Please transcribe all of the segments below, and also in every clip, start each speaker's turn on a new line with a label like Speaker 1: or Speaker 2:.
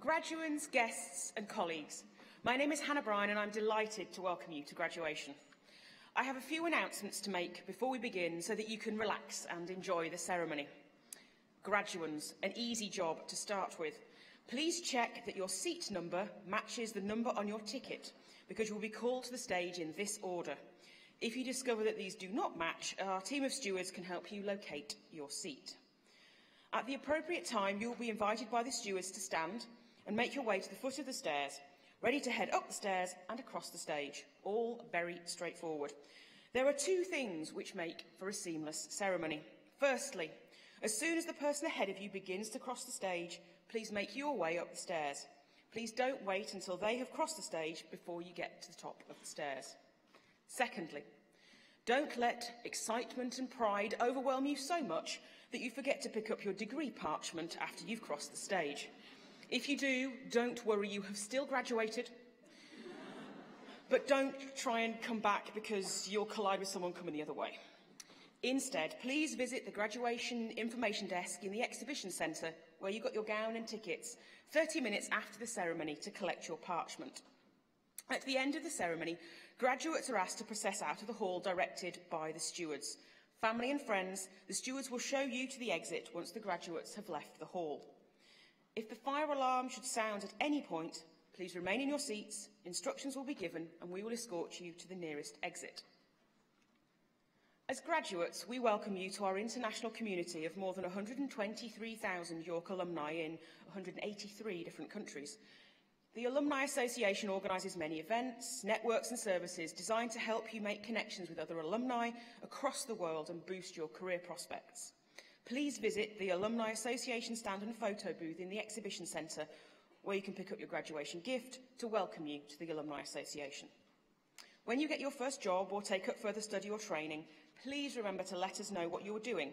Speaker 1: Graduands, guests and colleagues, my name is Hannah Bryan and I'm delighted to welcome you to graduation. I have a few announcements to make before we begin so that you can relax and enjoy the ceremony. Graduands, an easy job to start with. Please check that your seat number matches the number on your ticket because you will be called to the stage in this order. If you discover that these do not match, our team of stewards can help you locate your seat. At the appropriate time, you will be invited by the stewards to stand and make your way to the foot of the stairs, ready to head up the stairs and across the stage, all very straightforward. There are two things which make for a seamless ceremony. Firstly, as soon as the person ahead of you begins to cross the stage, please make your way up the stairs. Please don't wait until they have crossed the stage before you get to the top of the stairs. Secondly, don't let excitement and pride overwhelm you so much that you forget to pick up your degree parchment after you've crossed the stage. If you do, don't worry, you have still graduated. But don't try and come back because you'll collide with someone coming the other way. Instead, please visit the graduation information desk in the exhibition centre where you got your gown and tickets 30 minutes after the ceremony to collect your parchment. At the end of the ceremony, graduates are asked to process out of the hall directed by the stewards. Family and friends, the stewards will show you to the exit once the graduates have left the hall. If the fire alarm should sound at any point, please remain in your seats, instructions will be given and we will escort you to the nearest exit. As graduates, we welcome you to our international community of more than 123,000 York alumni in 183 different countries. The Alumni Association organises many events, networks and services designed to help you make connections with other alumni across the world and boost your career prospects. Please visit the Alumni Association stand and photo booth in the Exhibition Centre where you can pick up your graduation gift to welcome you to the Alumni Association. When you get your first job or take up further study or training, please remember to let us know what you're doing.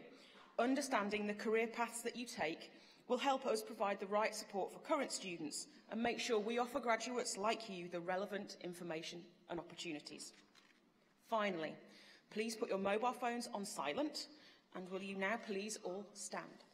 Speaker 1: Understanding the career paths that you take will help us provide the right support for current students and make sure we offer graduates like you the relevant information and opportunities. Finally, please put your mobile phones on silent and will you now please all stand?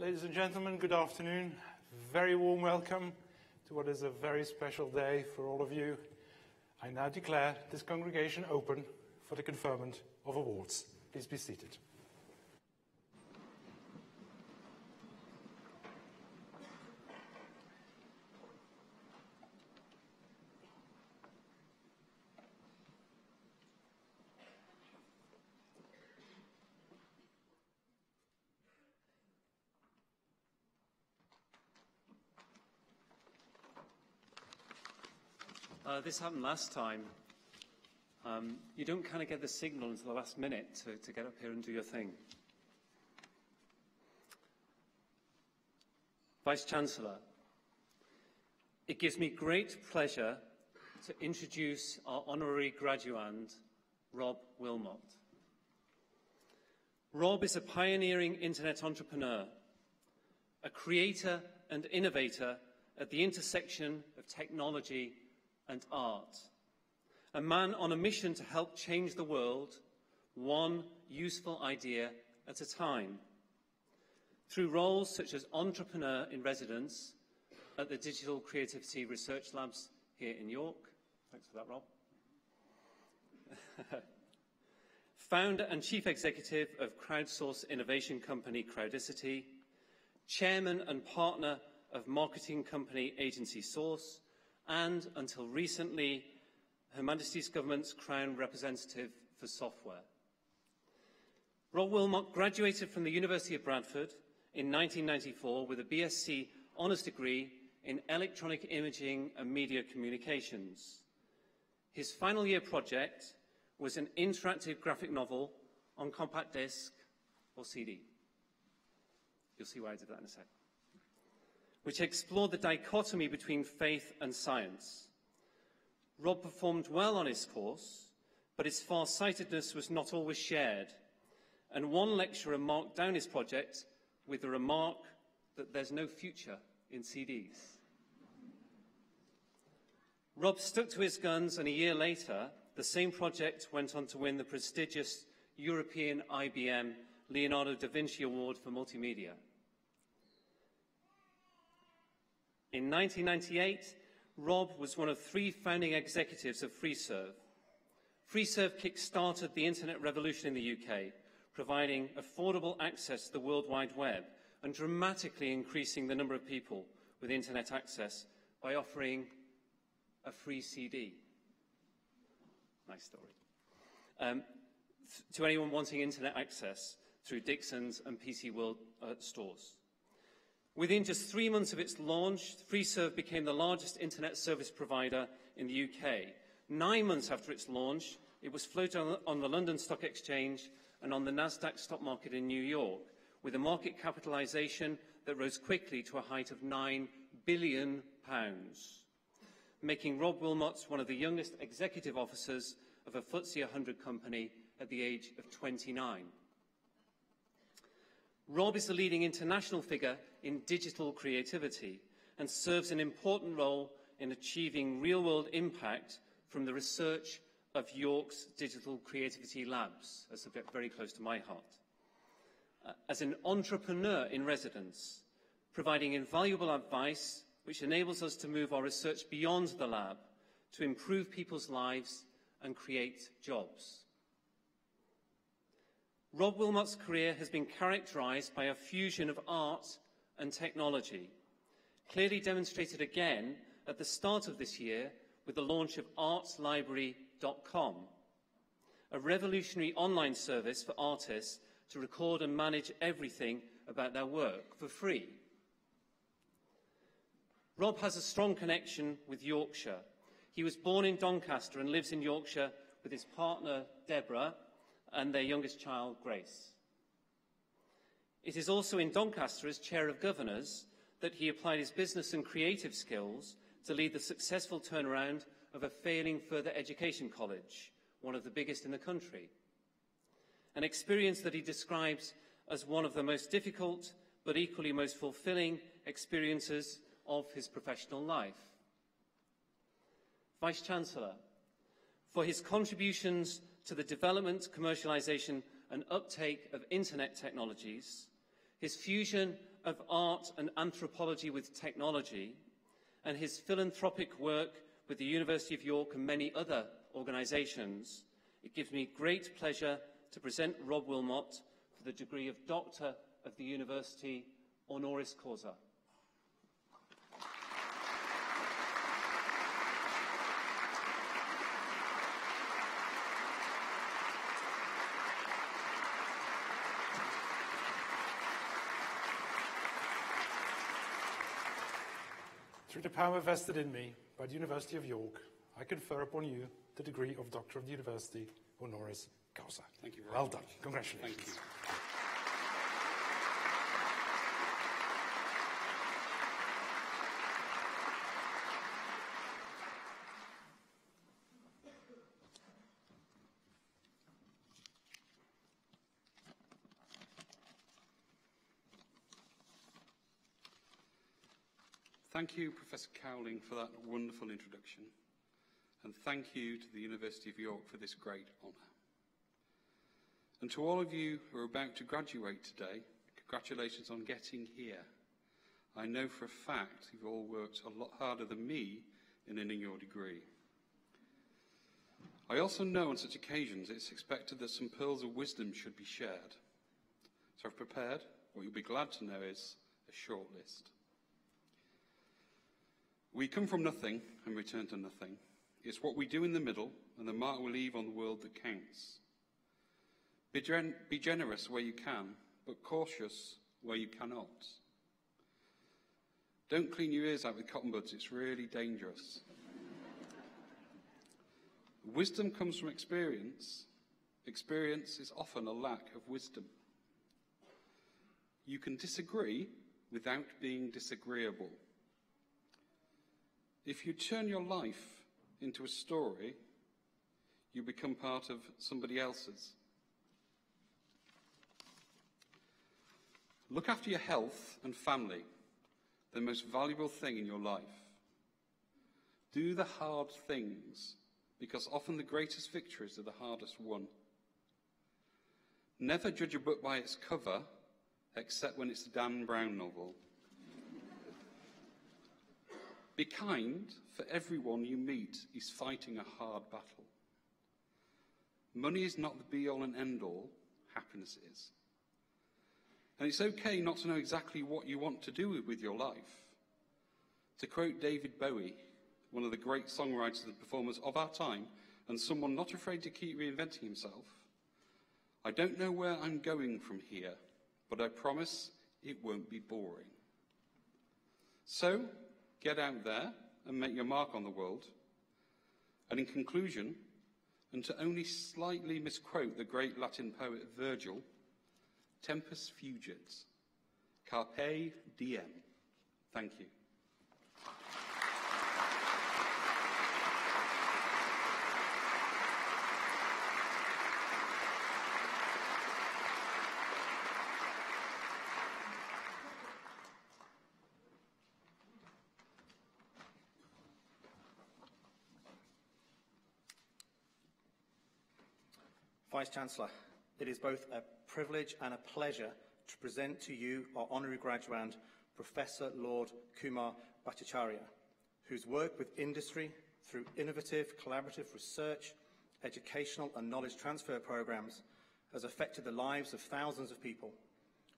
Speaker 2: Ladies and gentlemen, good afternoon. Very warm welcome to what is a very special day for all of you. I now declare this congregation open for the conferment of awards. Please be seated.
Speaker 3: This happened last time. You don't kind of get the signal until the last minute to get up here and do your thing. Vice-Chancellor, it gives me great pleasure to introduce our honorary graduand, Rob Wilmot. Rob is a pioneering internet entrepreneur, a creator and innovator at the intersection of technology and art, a man on a mission to help change the world, one useful idea at a time. Through roles such as entrepreneur in residence at the Digital Creativity Research Labs here in York. Thanks for that, Rob. Founder and chief executive of crowdsource innovation company Crowdicity, chairman and partner of marketing company Agency Source, and, until recently, Her Majesty's Government's Crown Representative for Software. Rob Wilmot graduated from the University of Bradford in 1994 with a BSc Honours degree in Electronic Imaging and Media Communications. His final year project was an interactive graphic novel on compact disc or CD. You'll see why I did that in a sec. Which explored the dichotomy between faith and science. Rob performed well on his course, but his far-sightedness was not always shared, and one lecturer marked down his project with the remark that there's no future in CDs. Rob stuck to his guns, and a year later, the same project went on to win the prestigious European IBM Leonardo da Vinci Award for Multimedia. In 1998, Rob was one of 3 founding executives of FreeServe. FreeServe kick-started the internet revolution in the UK, providing affordable access to the World Wide Web and dramatically increasing the number of people with internet access by offering a free CD. Nice story. To anyone wanting internet access through Dixon's and PC World stores. Within just 3 months of its launch, FreeServe became the largest internet service provider in the UK. 9 months after its launch, it was floated on the London Stock Exchange and on the Nasdaq stock market in New York, with a market capitalisation that rose quickly to a height of £9 billion, making Rob Wilmot one of the youngest executive officers of a FTSE 100 company at the age of 29. Rob is the leading international figure in digital creativity and serves an important role in achieving real-world impact from the research of York's Digital Creativity Labs, a subject very close to my heart. As an entrepreneur in residence, providing invaluable advice which enables us to move our research beyond the lab to improve people's lives and create jobs. Rob Wilmot's career has been characterised by a fusion of art and technology, clearly demonstrated again at the start of this year with the launch of artslibrary.com, a revolutionary online service for artists to record and manage everything about their work for free. Rob has a strong connection with Yorkshire. He was born in Doncaster and lives in Yorkshire with his partner, Deborah, and their youngest child, Grace. It is also in Doncaster, as Chair of Governors, that he applied his business and creative skills to lead the successful turnaround of a failing further education college, one of the biggest in the country. An experience that he describes as one of the most difficult, but equally most fulfilling experiences of his professional life. Vice-Chancellor, for his contributions to the development, commercialisation and uptake of internet technologies, his fusion of art and anthropology with technology, and his philanthropic work with the University of York and many other organisations, it gives me great pleasure to present Rob Wilmot for the degree of Doctor of the University Honoris Causa.
Speaker 2: Through the power vested in me by the University of York, I confer upon you the degree of Doctor of the University Honoris Causa.
Speaker 4: Thank you very
Speaker 2: well
Speaker 4: much.
Speaker 2: Done. Congratulations.
Speaker 4: Thank you. Thank you, Professor Cowling, for that wonderful introduction. And thank you to the University of York for this great honour. And to all of you who are about to graduate today, congratulations on getting here. I know for a fact you've all worked a lot harder than me in earning your degree. I also know on such occasions it's expected that some pearls of wisdom should be shared. So I've prepared, what you'll be glad to know is, a short list. We come from nothing and return to nothing. It's what we do in the middle and the mark we leave on the world that counts. Be generous where you can, but cautious where you cannot. Don't clean your ears out with cotton buds, it's really dangerous. Wisdom comes from experience. Experience is often a lack of wisdom. You can disagree without being disagreeable. If you turn your life into a story, you become part of somebody else's. Look after your health and family, the most valuable thing in your life. Do the hard things, because often the greatest victories are the hardest won. Never judge a book by its cover, except when it's a Dan Brown novel. Be kind, for everyone you meet is fighting a hard battle. Money is not the be-all and end-all, happiness is. And it's okay not to know exactly what you want to do with your life. To quote David Bowie, one of the great songwriters and performers of our time, and someone not afraid to keep reinventing himself, I don't know where I'm going from here, but I promise it won't be boring. So, get out there and make your mark on the world. And in conclusion, and to only slightly misquote the great Latin poet Virgil, tempus fugit, carpe diem. Thank you.
Speaker 5: Vice-Chancellor, it is both a privilege and a pleasure to present to you our honorary graduand, Professor Lord Kumar Bhattacharya, whose work with industry through innovative collaborative research, educational and knowledge transfer programs has affected the lives of thousands of people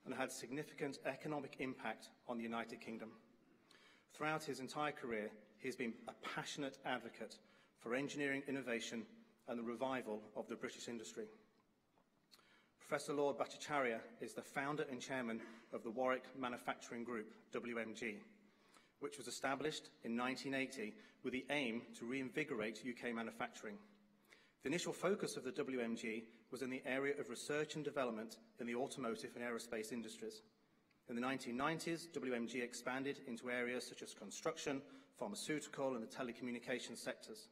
Speaker 5: and had significant economic impact on the United Kingdom. Throughout his entire career, he has been a passionate advocate for engineering innovation and the revival of the British industry. Professor Lord Bhattacharya is the founder and chairman of the Warwick Manufacturing Group, WMG, which was established in 1980 with the aim to reinvigorate UK manufacturing. The initial focus of the WMG was in the area of research and development in the automotive and aerospace industries. In the 1990s, WMG expanded into areas such as construction, pharmaceutical and the telecommunications sectors.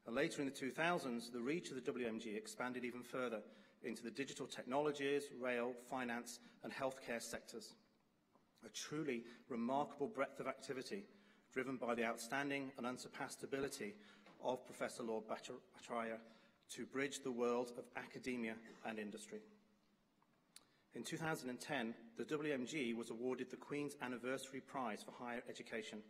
Speaker 5: And later in the 2000s, the reach of the WMG expanded even further into the digital technologies, rail, finance and healthcare sectors. A truly remarkable breadth of activity driven by the outstanding and unsurpassed ability of Professor Lord Bhattacharya to bridge the world of academia and industry. In 2010, the WMG was awarded the Queen's Anniversary Prize for Higher Education.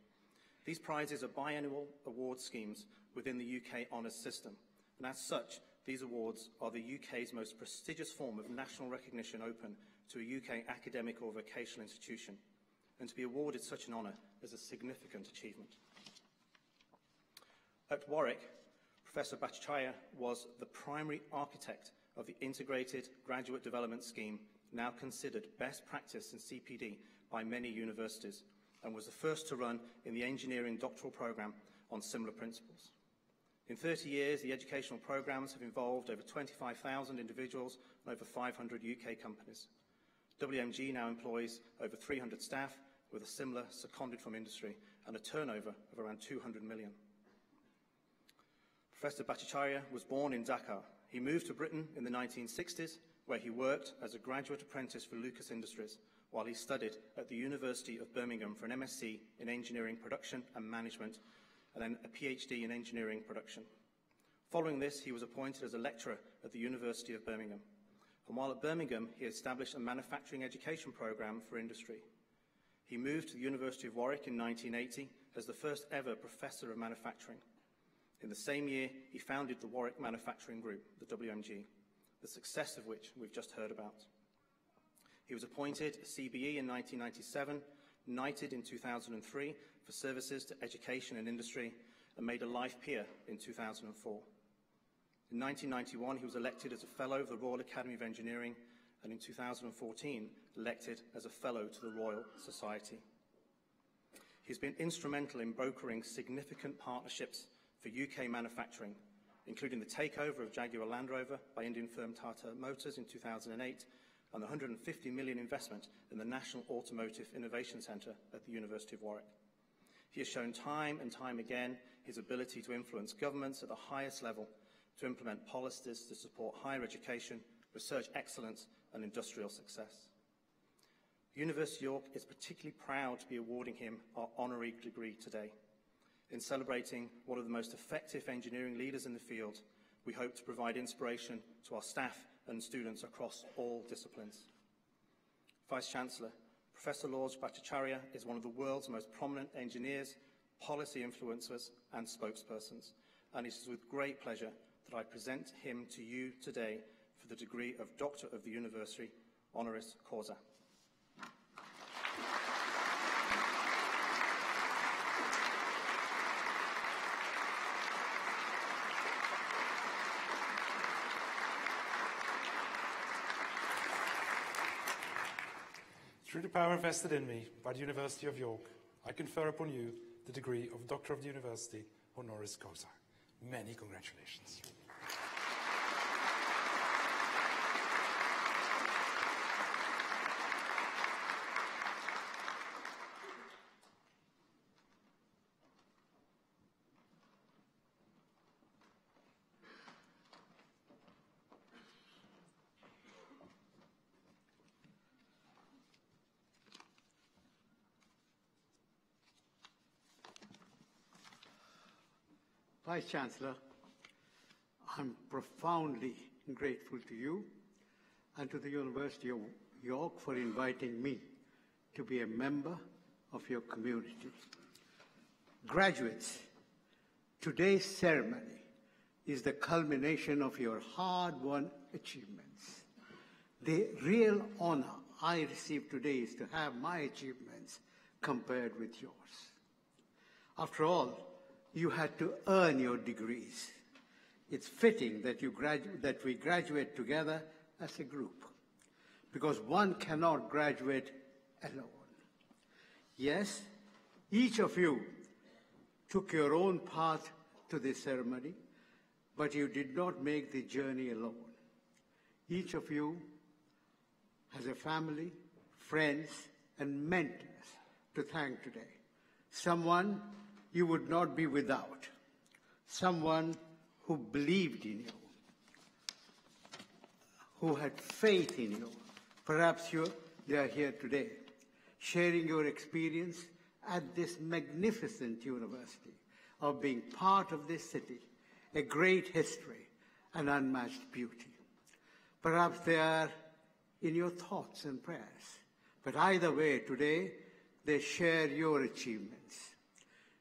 Speaker 5: These prizes are biannual award schemes within the UK honours system, and as such, these awards are the UK's most prestigious form of national recognition open to a UK academic or vocational institution, and to be awarded such an honour is a significant achievement. At Warwick, Professor Bhattacharya was the primary architect of the Integrated Graduate Development Scheme, now considered best practice in CPD by many universities, and was the first to run in the engineering doctoral programme on similar principles. In 30 years, the educational programmes have involved over 25,000 individuals and over 500 UK companies. WMG now employs over 300 staff, with a similar seconded from industry and a turnover of around 200 million. Professor Bhattacharya was born in Dhaka. He moved to Britain in the 1960s, where he worked as a graduate apprentice for Lucas Industries, while he studied at the University of Birmingham for an MSc in Engineering Production and Management, and then a PhD in Engineering Production. Following this, he was appointed as a lecturer at the University of Birmingham. And while at Birmingham, he established a manufacturing education programme for industry. He moved to the University of Warwick in 1980 as the first ever Professor of Manufacturing. In the same year, he founded the Warwick Manufacturing Group, the WMG, the success of which we've just heard about. He was appointed a CBE in 1997, knighted in 2003 for services to education and industry, and made a life peer in 2004. In 1991, he was elected as a Fellow of the Royal Academy of Engineering, and in 2014, elected as a Fellow to the Royal Society. He's been instrumental in brokering significant partnerships for UK manufacturing, including the takeover of Jaguar Land Rover by Indian firm Tata Motors in 2008, and the £150 million investment in the National Automotive Innovation Centre at the University of Warwick. He has shown time and time again his ability to influence governments at the highest level to implement policies to support higher education, research excellence and industrial success. The University of York is particularly proud to be awarding him our honorary degree today. In celebrating one of the most effective engineering leaders in the field, we hope to provide inspiration to our staff and students across all disciplines. Vice-Chancellor, Professor Lord Bhattacharya is one of the world's most prominent engineers, policy influencers and spokespersons, and it is with great pleasure that I present him to you today for the degree of Doctor of the University, honoris causa.
Speaker 2: Through the power vested in me by the University of York, I confer upon you the degree of Doctor of the University, honoris causa. Many congratulations.
Speaker 6: Vice-Chancellor, I'm profoundly grateful to you and to the University of York for inviting me to be a member of your community. Graduates, today's ceremony is the culmination of your hard-won achievements. The real honor I receive today is to have my achievements compared with yours. After all, you had to earn your degrees. It's fitting that we graduate together as a group, because one cannot graduate alone. Yes, each of you took your own path to this ceremony, but you did not make the journey alone. Each of you has a family, friends, and mentors to thank today. Someone you would not be without. Someone who believed in you, who had faith in you. Perhaps they are here today, sharing your experience at this magnificent university of being part of this city, a great history and unmatched beauty. Perhaps they are in your thoughts and prayers. But either way, today, they share your achievements.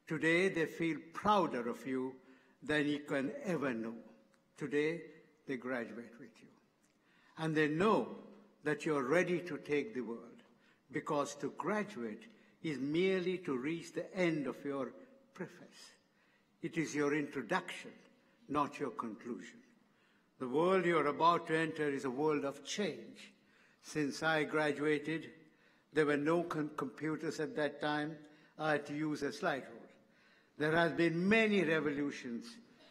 Speaker 6: Today, they feel prouder of you than you can ever know. Today, they graduate with you. And they know that you're ready to take the world, because to graduate is merely to reach the end of your preface. It is your introduction, not your conclusion. The world you're about to enter is a world of change. Since I graduated, there were no computers at that time. I had to use a slide rule. There have been many revolutions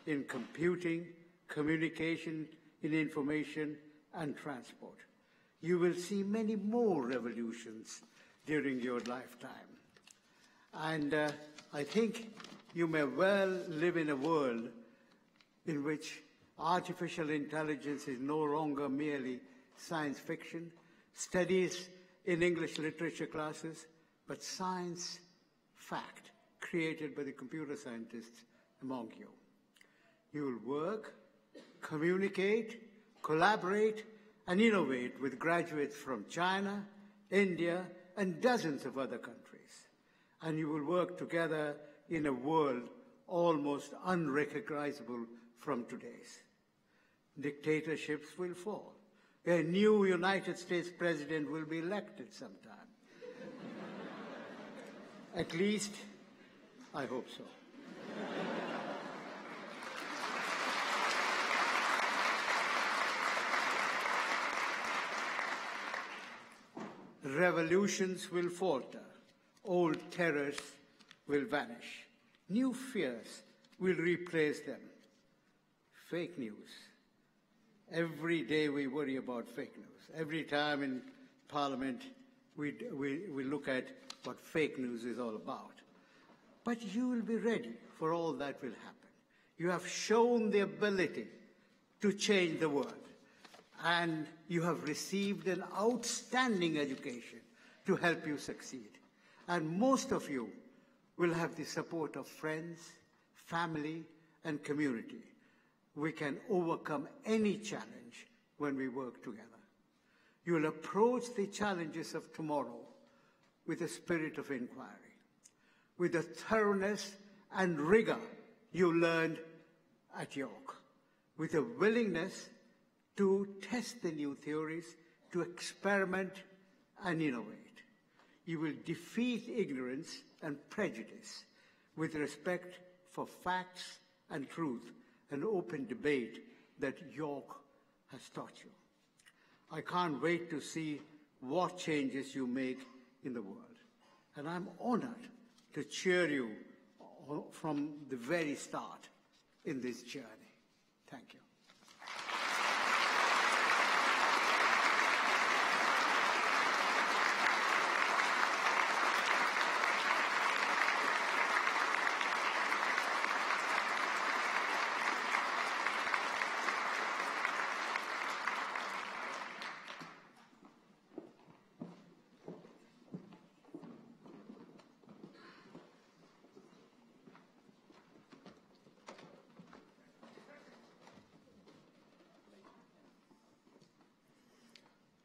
Speaker 6: in computing, communication, in information, and transport. You will see many more revolutions during your lifetime. And I think you may well live in a world in which artificial intelligence is no longer merely science fiction, studies in English literature classes, but science fact created by the computer scientists among you. You will work, communicate, collaborate, and innovate with graduates from China, India, and dozens of other countries. And you will work together in a world almost unrecognizable from today's. Dictatorships will fall. A new United States president will be elected sometime. At least, I hope so. Revolutions will falter. Old terrors will vanish. New fears will replace them. Fake news. Every day we worry about fake news. Every time in Parliament we look at what fake news is all about. But you will be ready for all that will happen. You have shown the ability to change the world. And you have received an outstanding education to help you succeed. And most of you will have the support of friends, family, and community. We can overcome any challenge when we work together. You will approach the challenges of tomorrow with a spirit of inquiry, with the thoroughness and rigor you learned at York, with a willingness to test the new theories, to experiment and innovate. You will defeat ignorance and prejudice with respect for facts and truth and open debate that York has taught you. I can't wait to see what changes you make in the world. And I'm honored to cheer you from the very start in this journey. Thank you.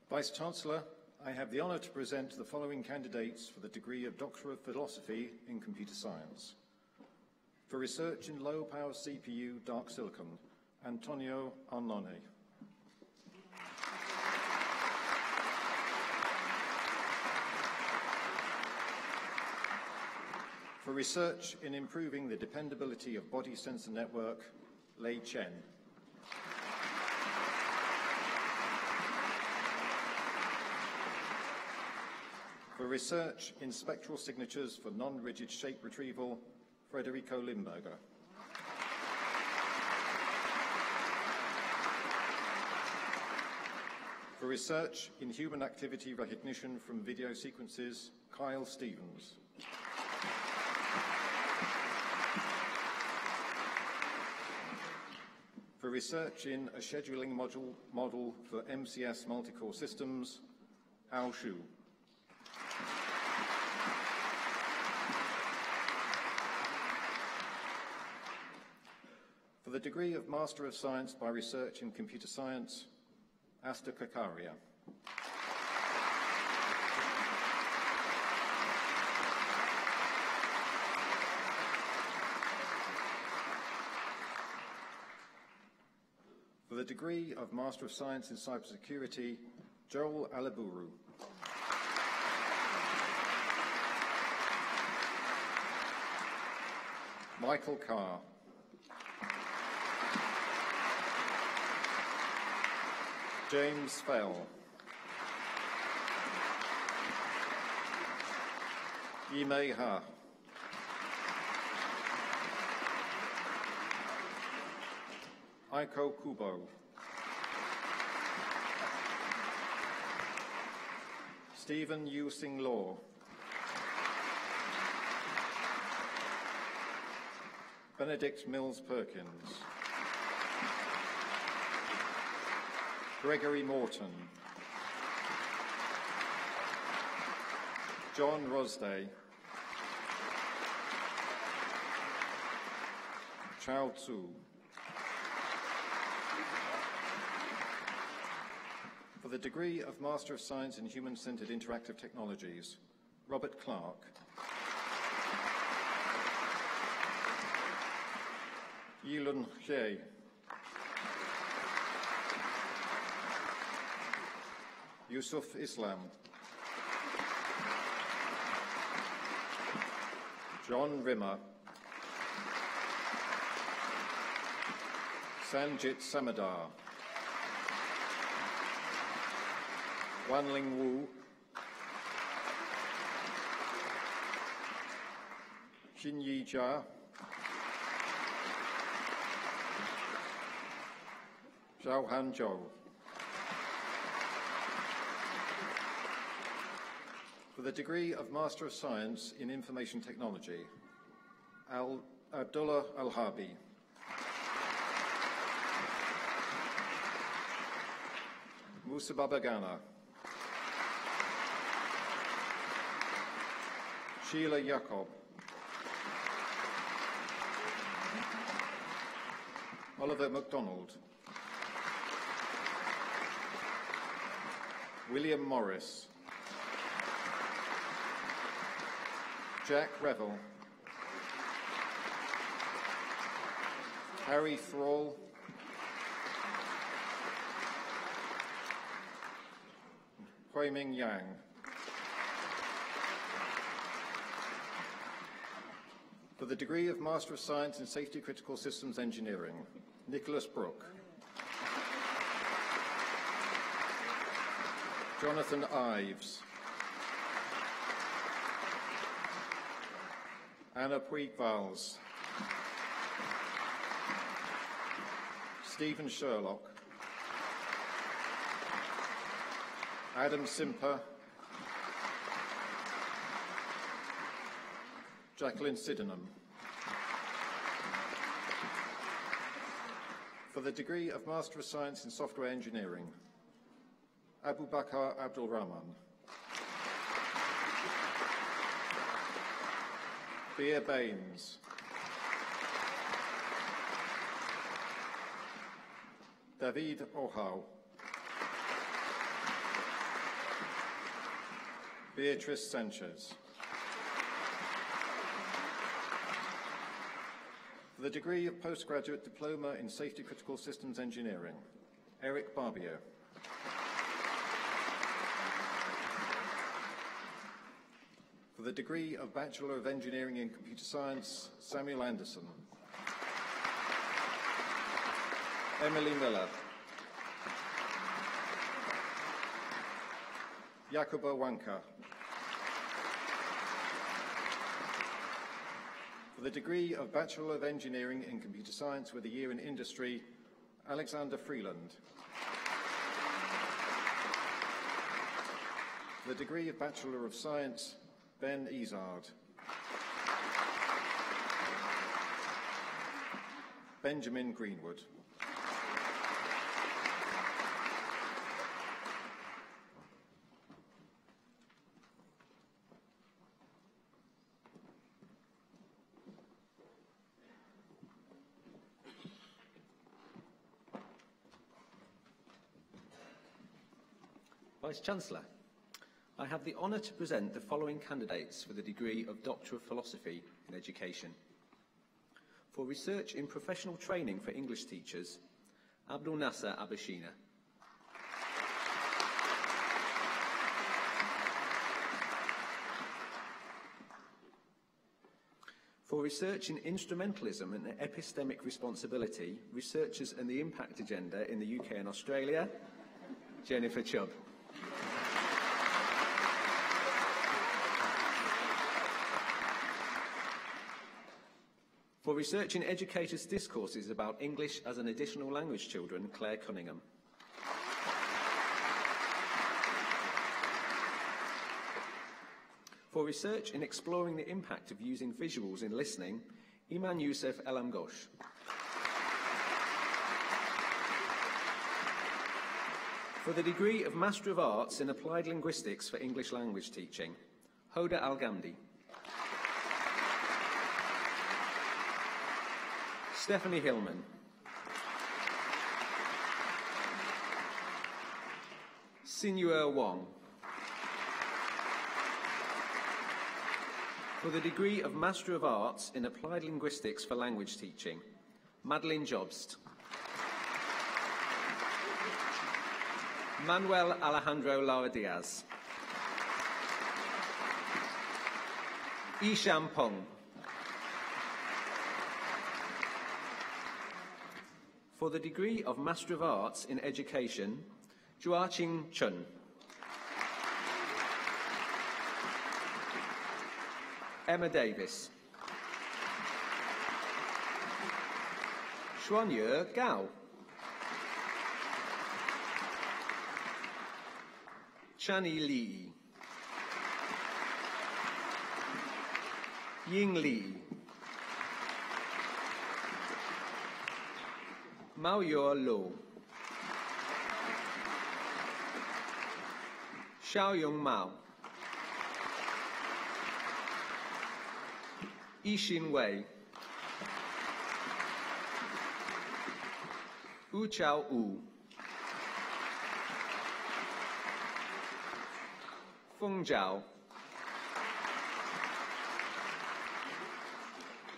Speaker 7: Vice-Chancellor, I have the honour to present the following candidates for the degree of Doctor of Philosophy in Computer Science. For research in low-power CPU dark silicon, Antonio Arnone. For research in improving the dependability of body sensor network, Lei Chen. For research in spectral signatures for non-rigid shape retrieval, Federico Limberger. For research in human activity recognition from video sequences, Kyle Stevens. For research in a scheduling model for MCS multi-core systems, Ao Shu. For the degree of Master of Science by Research in Computer Science, Asta Kakaria. the degree of Master of Science in Cybersecurity, Joel Aliburu. Michael Carr. James Fell. Yimei Ha. Aiko Kubo. Stephen Yu Sing Law. Benedict Mills Perkins. Gregory Morton. John Rosday. Chao Tzu. For the degree of Master of Science in Human-Centered Interactive Technologies, Robert Clark. Yilun Xie. Yusuf Islam. John Rimmer. Sanjit Samadar. Wanling Wu. Xinyi Jia. Zhao Zhou. For the degree of Master of Science in Information Technology, Abdullah Al-Harbi. Musa Babagana. Sheila Jacob. Oliver MacDonald. William Morris. Jack Revel. Harry Thrall. Huiming Yang. For the degree of Master of Science in Safety Critical Systems Engineering, Nicholas Brooke. Jonathan Ives. Anna Puig-Valls. Stephen Sherlock. Adam Simper. Jacqueline Sydenham. For the degree of Master of Science in Software Engineering, Abu Bakr Abdul Rahman. Bea Baines. David Ohau. Beatrice Sanchez. For the degree of Postgraduate Diploma in Safety Critical Systems Engineering, Eric Barbier. For the degree of Bachelor of Engineering in Computer Science, Samuel Anderson. Emily Miller. Jacoba Wanka. For the degree of Bachelor of Engineering in Computer Science with a year in industry, Alexander Freeland. For the degree of Bachelor of Science, Ben Izard. Benjamin Greenwood.
Speaker 8: Vice-Chancellor, I have the honour to present the following candidates for the degree of Doctor of Philosophy in Education. For research in professional training for English teachers, Abdul Nasser Abashina. For research in instrumentalism and epistemic responsibility, researchers and the impact agenda in the UK and Australia, Jennifer Chubb. For research in educators' discourses about English as an additional language children, Claire Cunningham. For research in exploring the impact of using visuals in listening, Iman Youssef Elamgosh. For the degree of Master of Arts in Applied Linguistics for English Language Teaching, Hoda Al-Ghamdi. Stephanie Hillman. Sinua Wong. For the degree of Master of Arts in Applied Linguistics for Language Teaching, Madeline Jobst. Manuel Alejandro Lara Diaz. Isham Pong. For the degree of Master of Arts in Education, Juaching Chun. Emma Davis. Xuanye Gao. Chani Li. Ying Li. Mao Yor Lo. Xiaoyong Mao. Yixin Wei. Wu Chao Wu. Feng Zhao.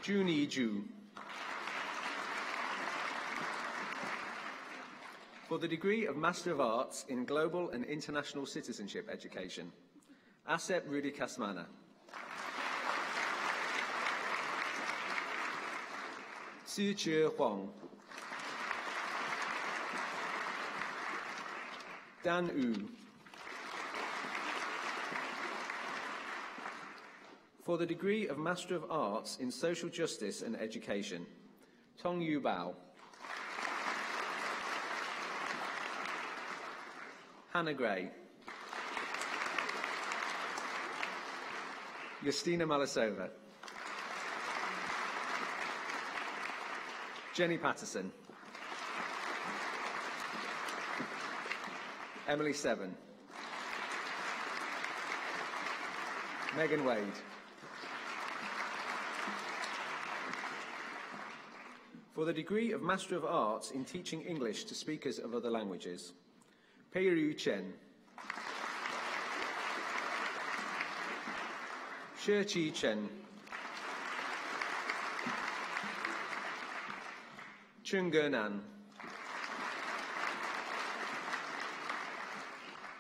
Speaker 8: Juni Zhu. For the degree of Master of Arts in Global and International Citizenship Education, Asep Rudi Kasmana. Zhi Huang. Dan Yu. For the degree of Master of Arts in Social Justice and Education, Tong Yu Bao. Hannah Gray. Justina Malasova. Jenny Patterson. Emily Seven. Megan Wade. For the degree of Master of Arts in Teaching English to Speakers of Other Languages, Peiru Chen. Shi Chen. Chung Gernan.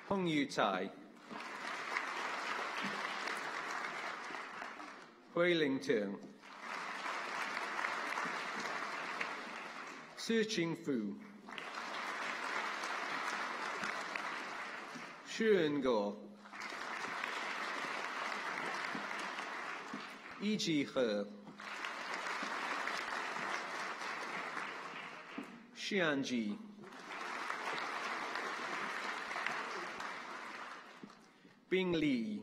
Speaker 8: Hong Yu Tai. Hui Ling Tung. Su Ching Fu. Xuan Guo. Yiji He. Xianji. Bing Li.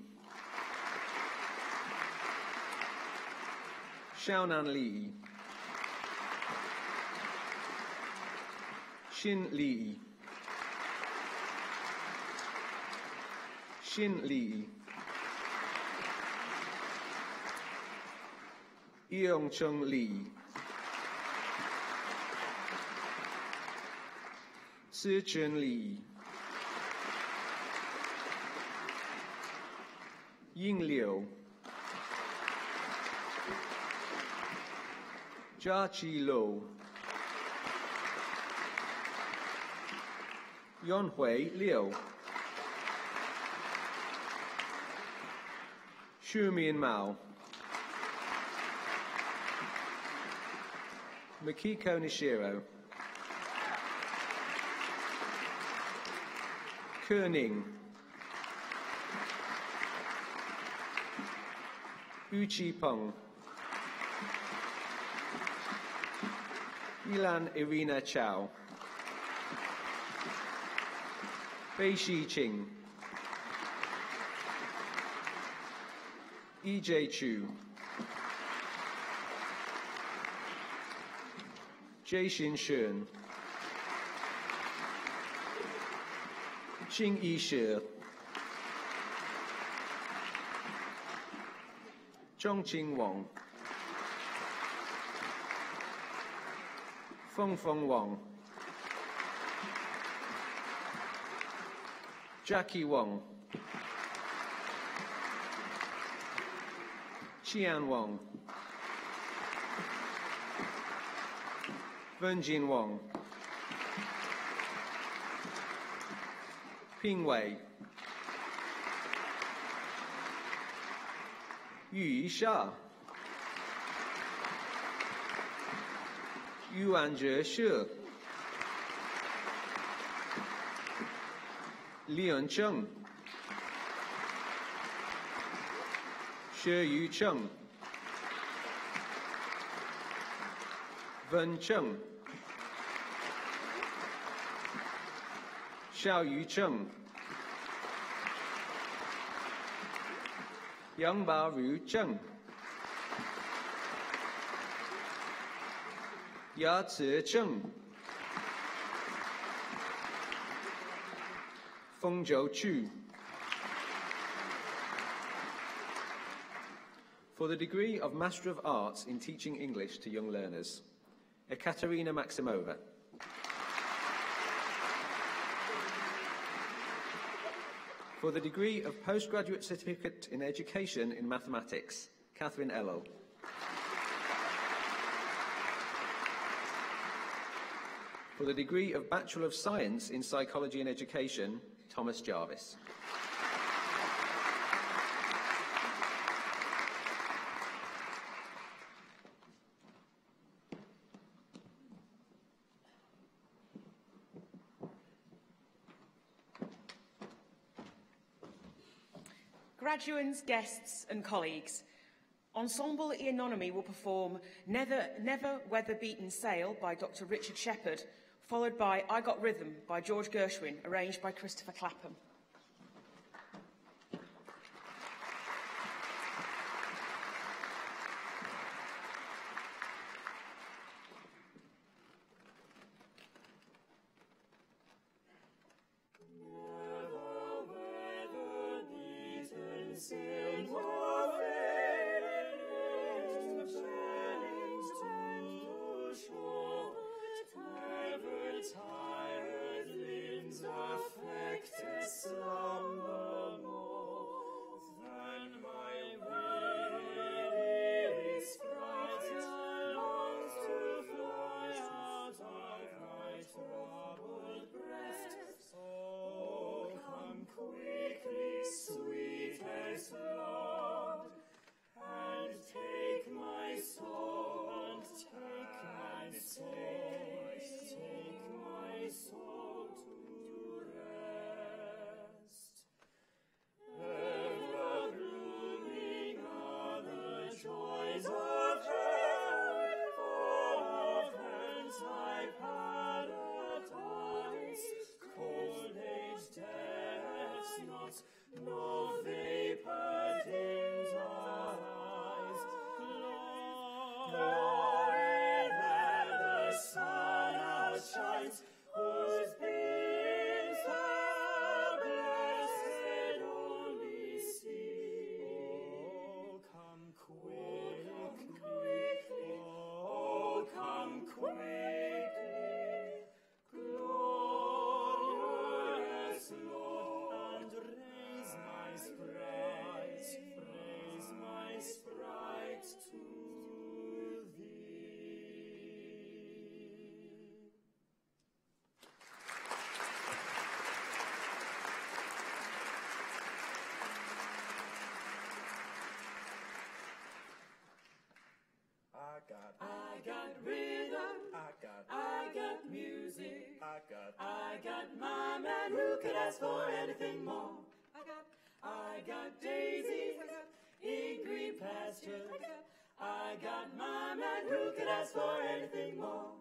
Speaker 8: Xiaonan Li. Xin Li. Xin Li. Yeong Chung Li. Sichun Li. Ying Liu. Jia Qi Lo. Yonhui Liu, Shumian Mao, Makiko Nishiro, Kerning, Uchi Peng, Yilan Irina Chow, Bei-Shi Ching, E.J. Chu, Jae-Shin Shun, Xing-Yi Shi, Zhongqing Wang, Feng Wang, Jackie Wang, Qian Wang, Wenjin Wang, Ping Wei, Yu Sha, Yuan Shi, Lian Cheng, Shi Yu Cheng, Wen Cheng, Xiao Yu Cheng, Yang Ba-Ru Cheng, Ya Zi Cheng, Feng Zhou Chu. For the degree of Master of Arts in Teaching English to Young Learners, Ekaterina Maximova. For the degree of Postgraduate Certificate in Education in Mathematics, Catherine Ello. For the degree of Bachelor of Science in Psychology and Education, Thomas Jarvis.
Speaker 1: Graduands, guests and colleagues, Ensemble Eonomy will perform Never Weather Beaten Sail by Dr. Richard Shepherd, followed by I Got Rhythm by George Gershwin, arranged by Christopher Clapham.
Speaker 9: got rhythm. I got music. I got my man. Who could ask for anything more? I got daisies in green pastures. I got my man. Who could ask for anything more?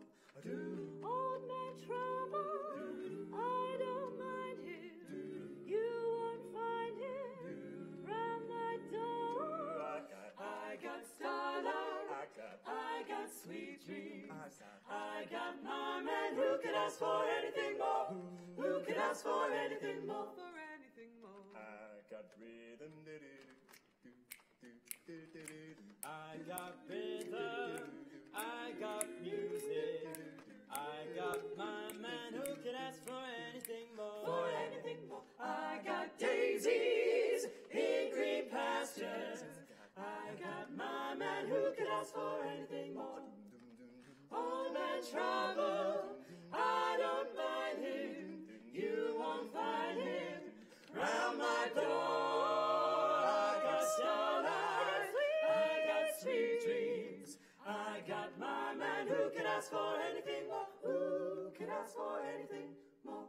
Speaker 9: Old man trouble, I don't mind him. You won't find him round my door. I got starlight, I got sweet dreams. I got my man. Who could ask for anything more? Who could ask for anything more? I got rhythm. I got rhythm. I got music. I got my man. Who could ask for anything more? I got daisies in green pastures. I got my man. Who could ask for anything more? Old man trouble, I don't mind him. You won't find him round my door. I got starlight, I got sweet dreams. I got my man. Who could ask for anything more? Who could ask for anything more?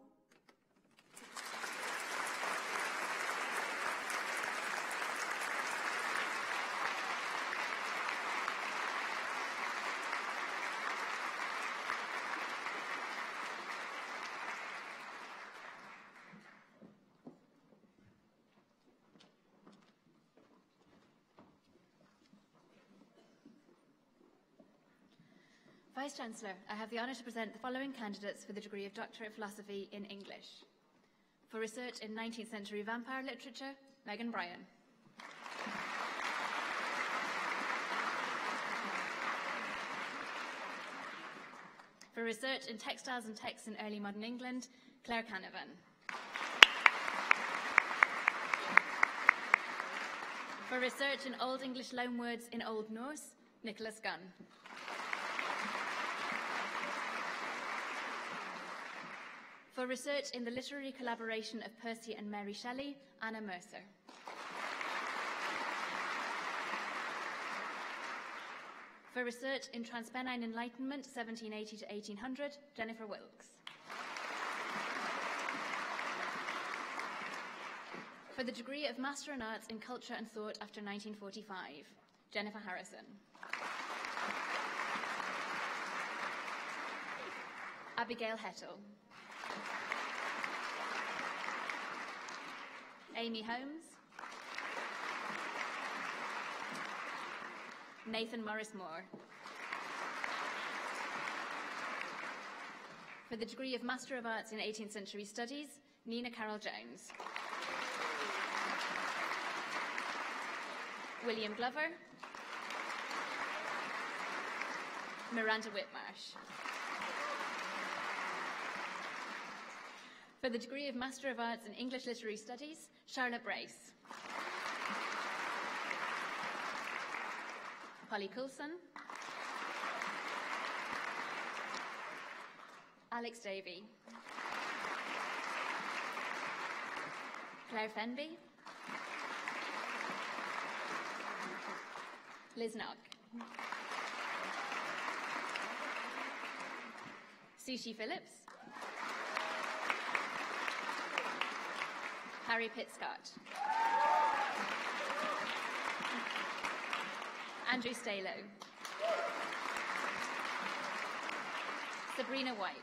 Speaker 10: Vice-Chancellor, I have the honour to present the following candidates for the degree of Doctor of Philosophy in English. For research in 19th century vampire literature, Megan Bryan. For research in textiles and texts in early modern England, Claire Canavan. For research in Old English loanwords in Old Norse, Nicholas Gunn. For research in the literary collaboration of Percy and Mary Shelley, Anna Mercer. For research in Transpennine Enlightenment, 1780 to 1800, Jennifer Wilkes. For the degree of Master in Arts in Culture and Thought after 1945, Jennifer Harrison. Abigail Hettel. Amy Holmes. Nathan Morris Moore. For the degree of Master of Arts in 18th Century Studies, Nina Carroll Jones. William Glover. Miranda Whitmarsh. For the degree of Master of Arts in English Literary Studies, Charlotte Brace. Holly Coulson. Alex Davey. Claire Fenby. Liz Nock. Sushi Phillips. Harry Pittscott. Andrew Stalo. Sabrina White.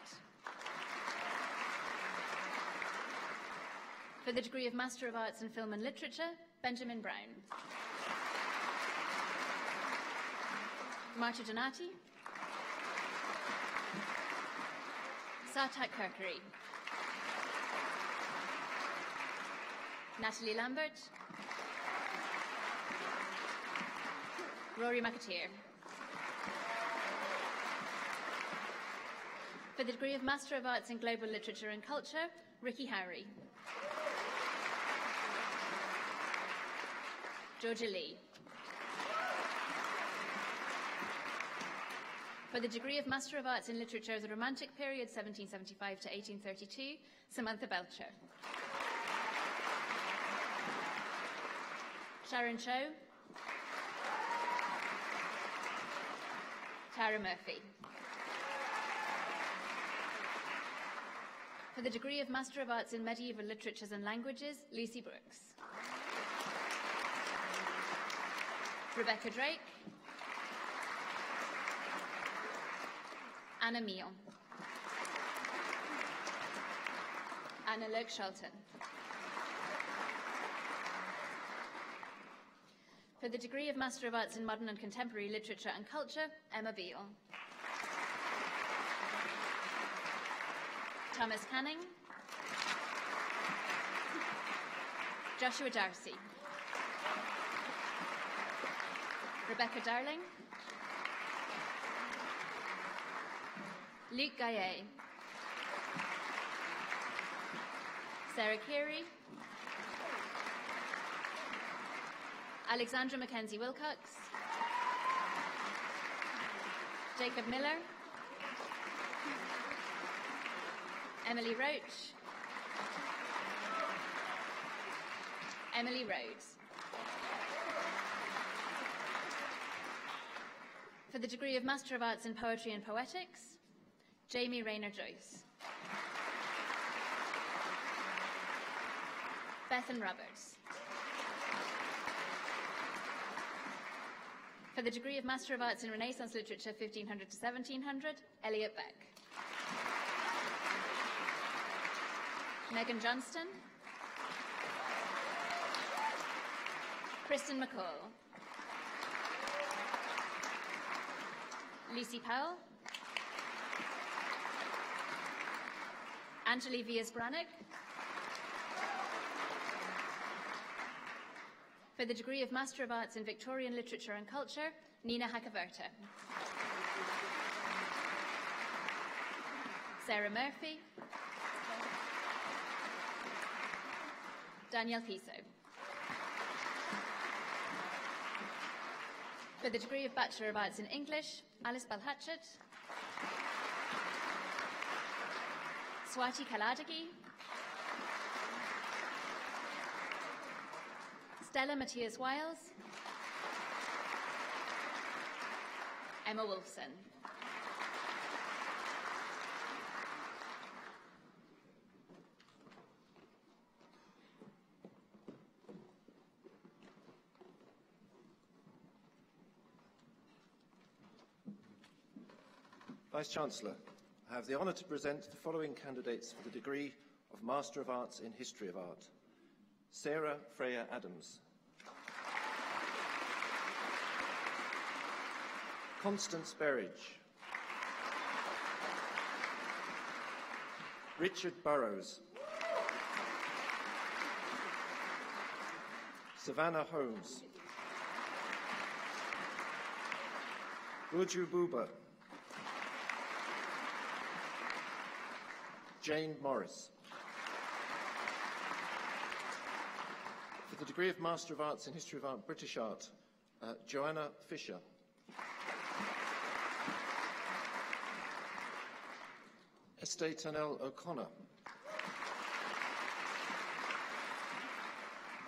Speaker 10: For the degree of Master of Arts in Film and Literature, Benjamin Brown. Marta Donati. Sartak Kirkery. Natalie Lambert. Rory McAteer. For the degree of Master of Arts in Global Literature and Culture, Ricky Howry. Georgia Lee. For the degree of Master of Arts in Literature of the Romantic Period, 1775 to 1832, Samantha Belcher. Sharon Cho. Tara Murphy. For the degree of Master of Arts in Medieval Literatures and Languages, Lucy Brooks. Rebecca Drake. Anna Meehl. Anna Luke Shelton. For the degree of Master of Arts in Modern and Contemporary Literature and Culture, Emma Beale. Thomas Canning. Joshua Darcy. Rebecca Darling. Luke Gaillet. Sarah Keary. Alexandra Mackenzie Wilcox. Jacob Miller. Emily Roach. Emily Rhodes. For the degree of Master of Arts in Poetry and Poetics, Jamie Rayner Joyce. Bethan Roberts. For the degree of Master of Arts in Renaissance Literature 1500 to 1700, Elliot Beck. Megan Johnston. Kristen McCall. Lucy Powell. Angeli Villas-Brannick. For the degree of Master of Arts in Victorian Literature and Culture, Nina Hakaverta. Sarah Murphy. Danielle Piso. For the degree of Bachelor of Arts in English, Alice Balhatchett. Swati Kaladagi. Stella Matthias Wiles. Emma Wolfson.
Speaker 7: Vice-Chancellor, I have the honour to present the following candidates for the degree of Master of Arts in History of Art. Sarah Freya Adams. Constance Berridge. Richard Burrows. Savannah Holmes. Ruju Buba. Jane Morris. For the degree of Master of Arts in History of Art, British Art, Joanna Fisher. Estee Turnell O'Connor.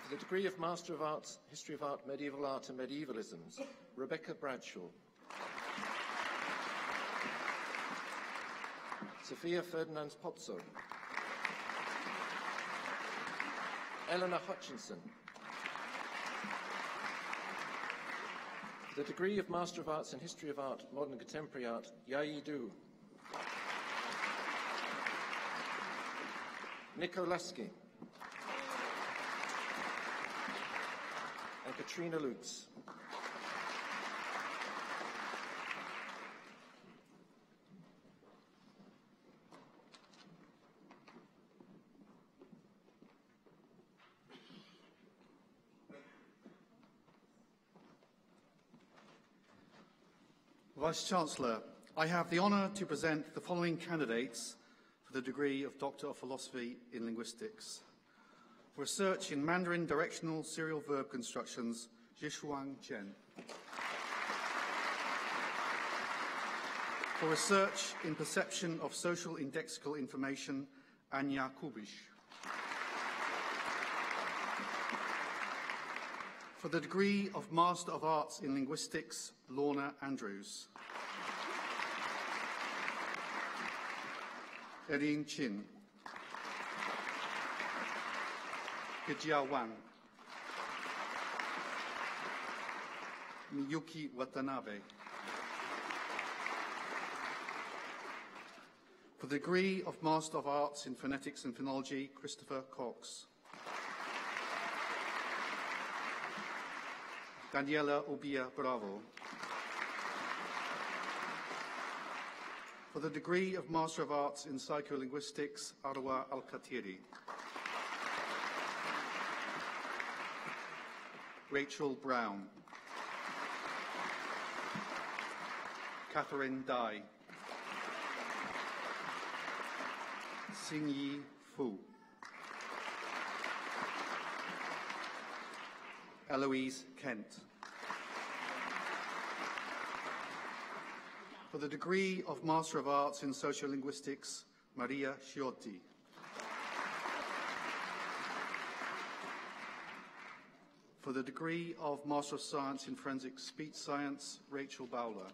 Speaker 7: For the degree of Master of Arts, History of Art, Medieval Art and Medievalisms, Rebecca Bradshaw. Sophia Ferdinand Pozzo. Eleanor Hutchinson. For the degree of Master of Arts in History of Art, Modern and Contemporary Art, Yai Du. Nico Lasky. And Katrina Lutz.
Speaker 11: Vice-Chancellor, I have the honour to present the following candidates for the degree of Doctor of Philosophy in Linguistics. For research in Mandarin Directional Serial Verb Constructions, Zhishuang Chen. For research in Perception of Social Indexical Information, Anya Kubish. For the degree of Master of Arts in Linguistics, Lorna Andrews. Erin Chin, Gejia Wang, Miyuki Watanabe. For the degree of Master of Arts in Phonetics and Phonology, Christopher Cox. Daniela Ubia Bravo. For the degree of Master of Arts in Psycholinguistics, Arwa Al-Khatiri. Rachel Brown. Catherine Dai. Xingyi Fu. Eloise Kent. For the degree of Master of Arts in Sociolinguistics, Maria Sciotti. For the degree of Master of Science in Forensic Speech Science, Rachel Bowler.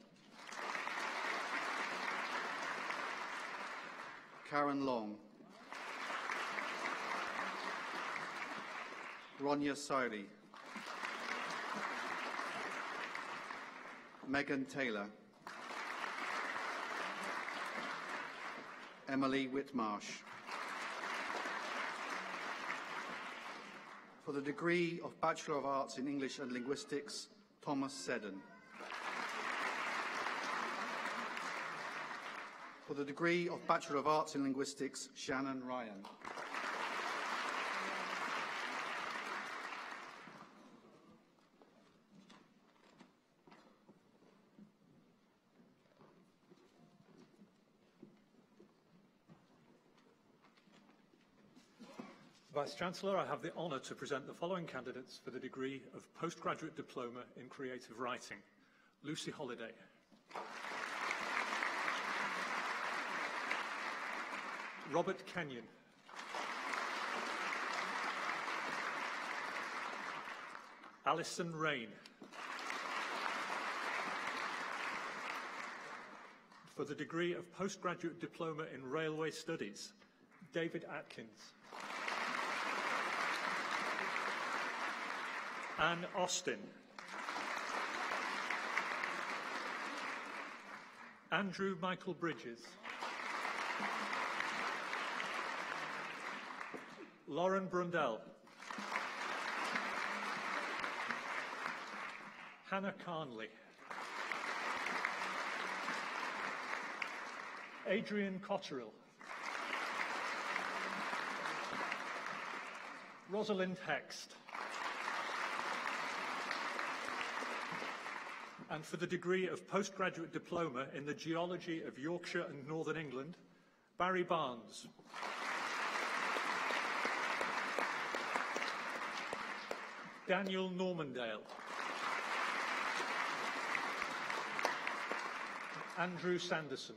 Speaker 11: Karen Long. Ronya Sairi. Megan Taylor. Emily Whitmarsh. For the degree of Bachelor of Arts in English and Linguistics, Thomas Seddon. For the degree of Bachelor of Arts in Linguistics, Shannon Ryan.
Speaker 12: Vice-Chancellor, I have the honour to present the following candidates for the degree of Postgraduate Diploma in Creative Writing. Lucy Holliday. Robert Kenyon. Alison Rain. For the degree of Postgraduate Diploma in Railway Studies, David Atkins. Anne Austin. Andrew Michael Bridges. Lauren Brundell. Hannah Carnley. Adrian Cotterill. Rosalind Hext. And for the degree of Postgraduate Diploma in the Geology of Yorkshire and Northern England, Barry Barnes. Daniel Normandale. Andrew Sanderson.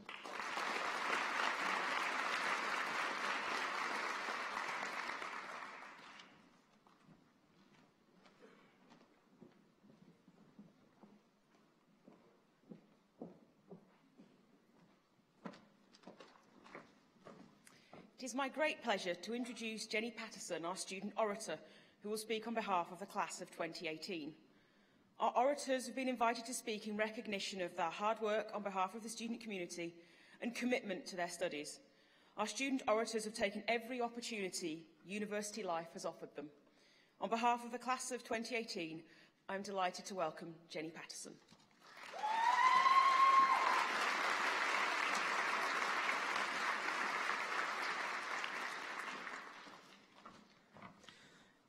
Speaker 1: It is my great pleasure to introduce Jenny Patterson, our student orator, who will speak on behalf of the class of 2018. Our orators have been invited to speak in recognition of their hard work on behalf of the student community and commitment to their studies. Our student orators have taken every opportunity university life has offered them. On behalf of the class of 2018, I am delighted to welcome Jenny Patterson.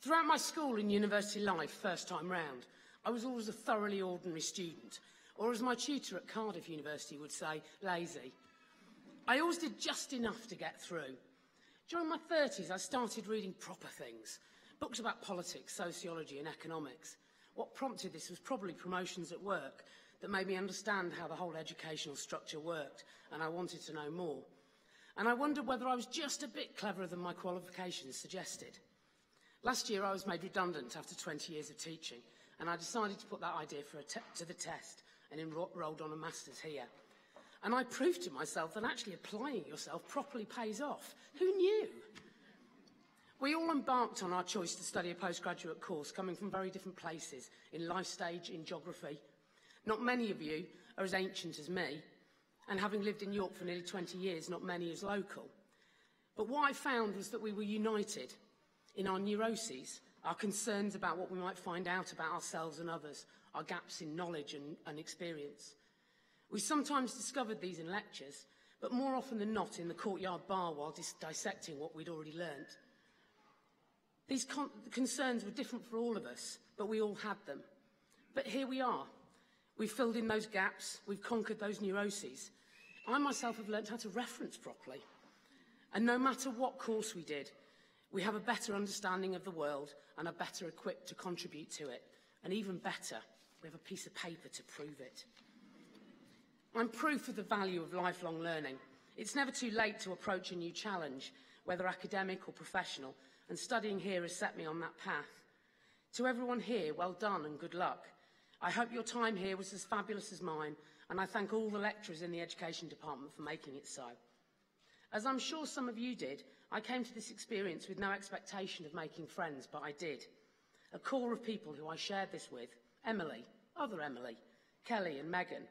Speaker 13: Throughout my school and university life, first time round, I was always a thoroughly ordinary student, or as my tutor at Cardiff University would say, lazy. I always did just enough to get through. During my 30s, I started reading proper things, books about politics, sociology and economics. What prompted this was probably promotions at work that made me understand how the whole educational structure worked, and I wanted to know more. And I wondered whether I was just a bit cleverer than my qualifications suggested. Last year, I was made redundant after 20 years of teaching, and I decided to put that idea to the test and enrolled on a master's here. And I proved to myself that actually applying yourself properly pays off. Who knew? We all embarked on our choice to study a postgraduate course coming from very different places, in life stage, in geography. Not many of you are as ancient as me, and having lived in York for nearly 20 years, not many as local. But what I found was that we were united in our neuroses, our concerns about what we might find out about ourselves and others, our gaps in knowledge and experience. We sometimes discovered these in lectures, but more often than not in the courtyard bar while dissecting what we'd already learnt. These concerns were different for all of us, but we all had them. But here we are. We've filled in those gaps, we've conquered those neuroses. I myself have learnt how to reference properly. And no matter what course we did, we have a better understanding of the world and are better equipped to contribute to it. And even better, we have a piece of paper to prove it. I'm proof of the value of lifelong learning. It's never too late to approach a new challenge, whether academic or professional, and studying here has set me on that path. To everyone here, well done and good luck. I hope your time here was as fabulous as mine, and I thank all the lecturers in the Education Department for making it so. As I'm sure some of you did, I came to this experience with no expectation of making friends, but I did. A core of people who I shared this with, Emily, other Emily, Kelly and Megan,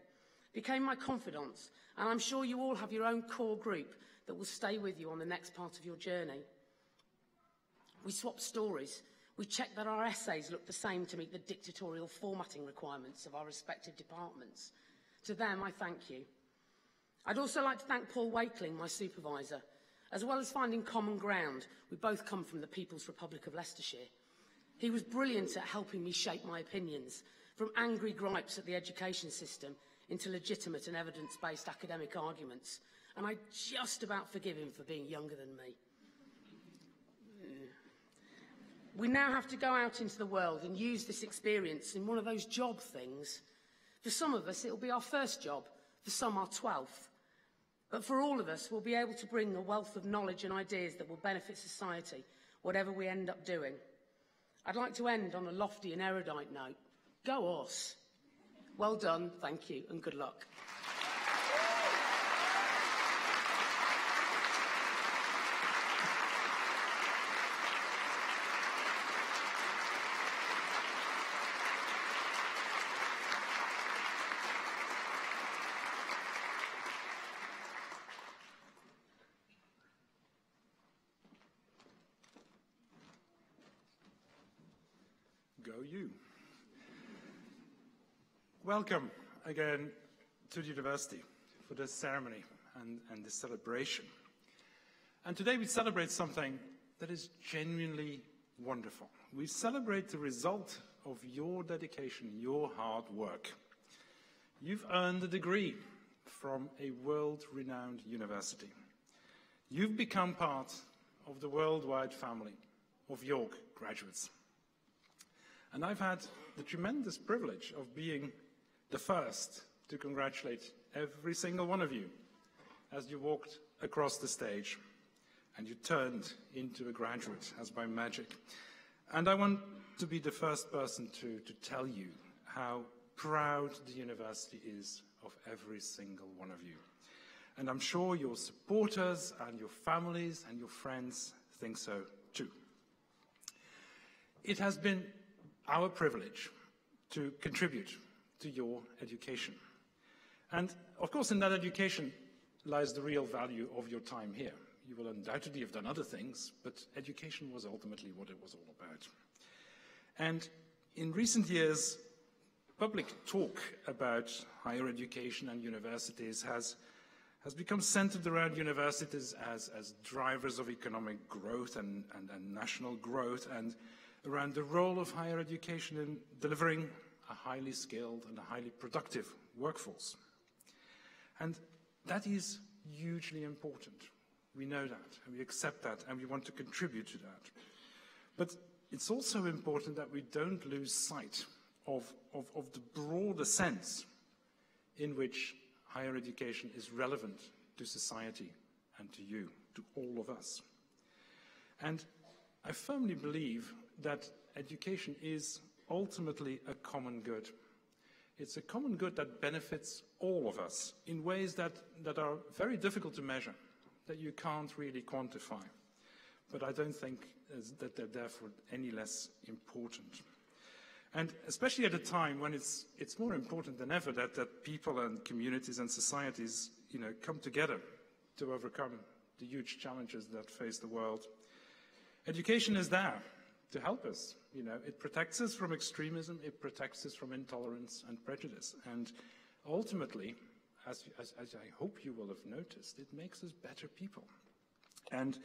Speaker 13: became my confidants, and I'm sure you all have your own core group that will stay with you on the next part of your journey. We swapped stories. We checked that our essays looked the same to meet the dictatorial formatting requirements of our respective departments. To them, I thank you. I'd also like to thank Paul Wakeling, my supervisor. As well as finding common ground, we both come from the People's Republic of Leicestershire. He was brilliant at helping me shape my opinions, from angry gripes at the education system into legitimate and evidence-based academic arguments, and I just about forgive him for being younger than me. We now have to go out into the world and use this experience in one of those job things. For some of us, it'll be our first job, for some our 12th. But for all of us, we'll be able to bring a wealth of knowledge and ideas that will benefit society, whatever we end up doing. I'd like to end on a lofty and erudite note. Go us. Well done, thank you, and good luck.
Speaker 2: Go you. Welcome again to the university for this ceremony and this celebration. And today we celebrate something that is genuinely wonderful. We celebrate the result of your dedication, your hard work. You've earned a degree from a world-renowned university. You've become part of the worldwide family of York graduates. And I've had the tremendous privilege of being the first to congratulate every single one of you as you walked across the stage and you turned into a graduate as by magic. And I want to be the first person to tell you how proud the university is of every single one of you. And I'm sure your supporters and your families and your friends think so too. It has been our privilege to contribute to your education. And of course, in that education lies the real value of your time here. You will undoubtedly have done other things, but education was ultimately what it was all about. And in recent years, public talk about higher education and universities has become centered around universities as drivers of economic growth and national growth, and around the role of higher education in delivering a highly skilled and a highly productive workforce. And that is hugely important. We know that, and we accept that, and we want to contribute to that. But it's also important that we don't lose sight of the broader sense in which higher education is relevant to society and to you, to all of us. And I firmly believe that education is ultimately a common good. It's a common good that benefits all of us in ways that are very difficult to measure, that you can't really quantify. But I don't think that they're therefore any less important. And especially at a time when it's more important than ever that people and communities and societies, come together to overcome the huge challenges that face the world. Education is there to help us. It protects us from extremism, it protects us from intolerance and prejudice. And ultimately, as I hope you will have noticed, it makes us better people. And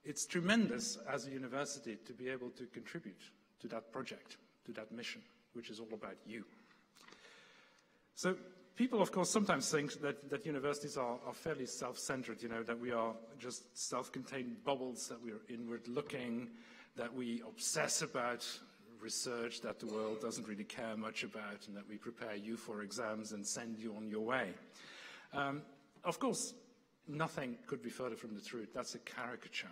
Speaker 2: it's tremendous as a university to be able to contribute to that project, to that mission, which is all about you. So people, of course, sometimes think that universities are fairly self-centered, that we are just self-contained bubbles, that we are inward-looking, that we obsess about research that the world doesn't really care much about, and that we prepare you for exams and send you on your way. Of course, nothing could be further from the truth. That's a caricature.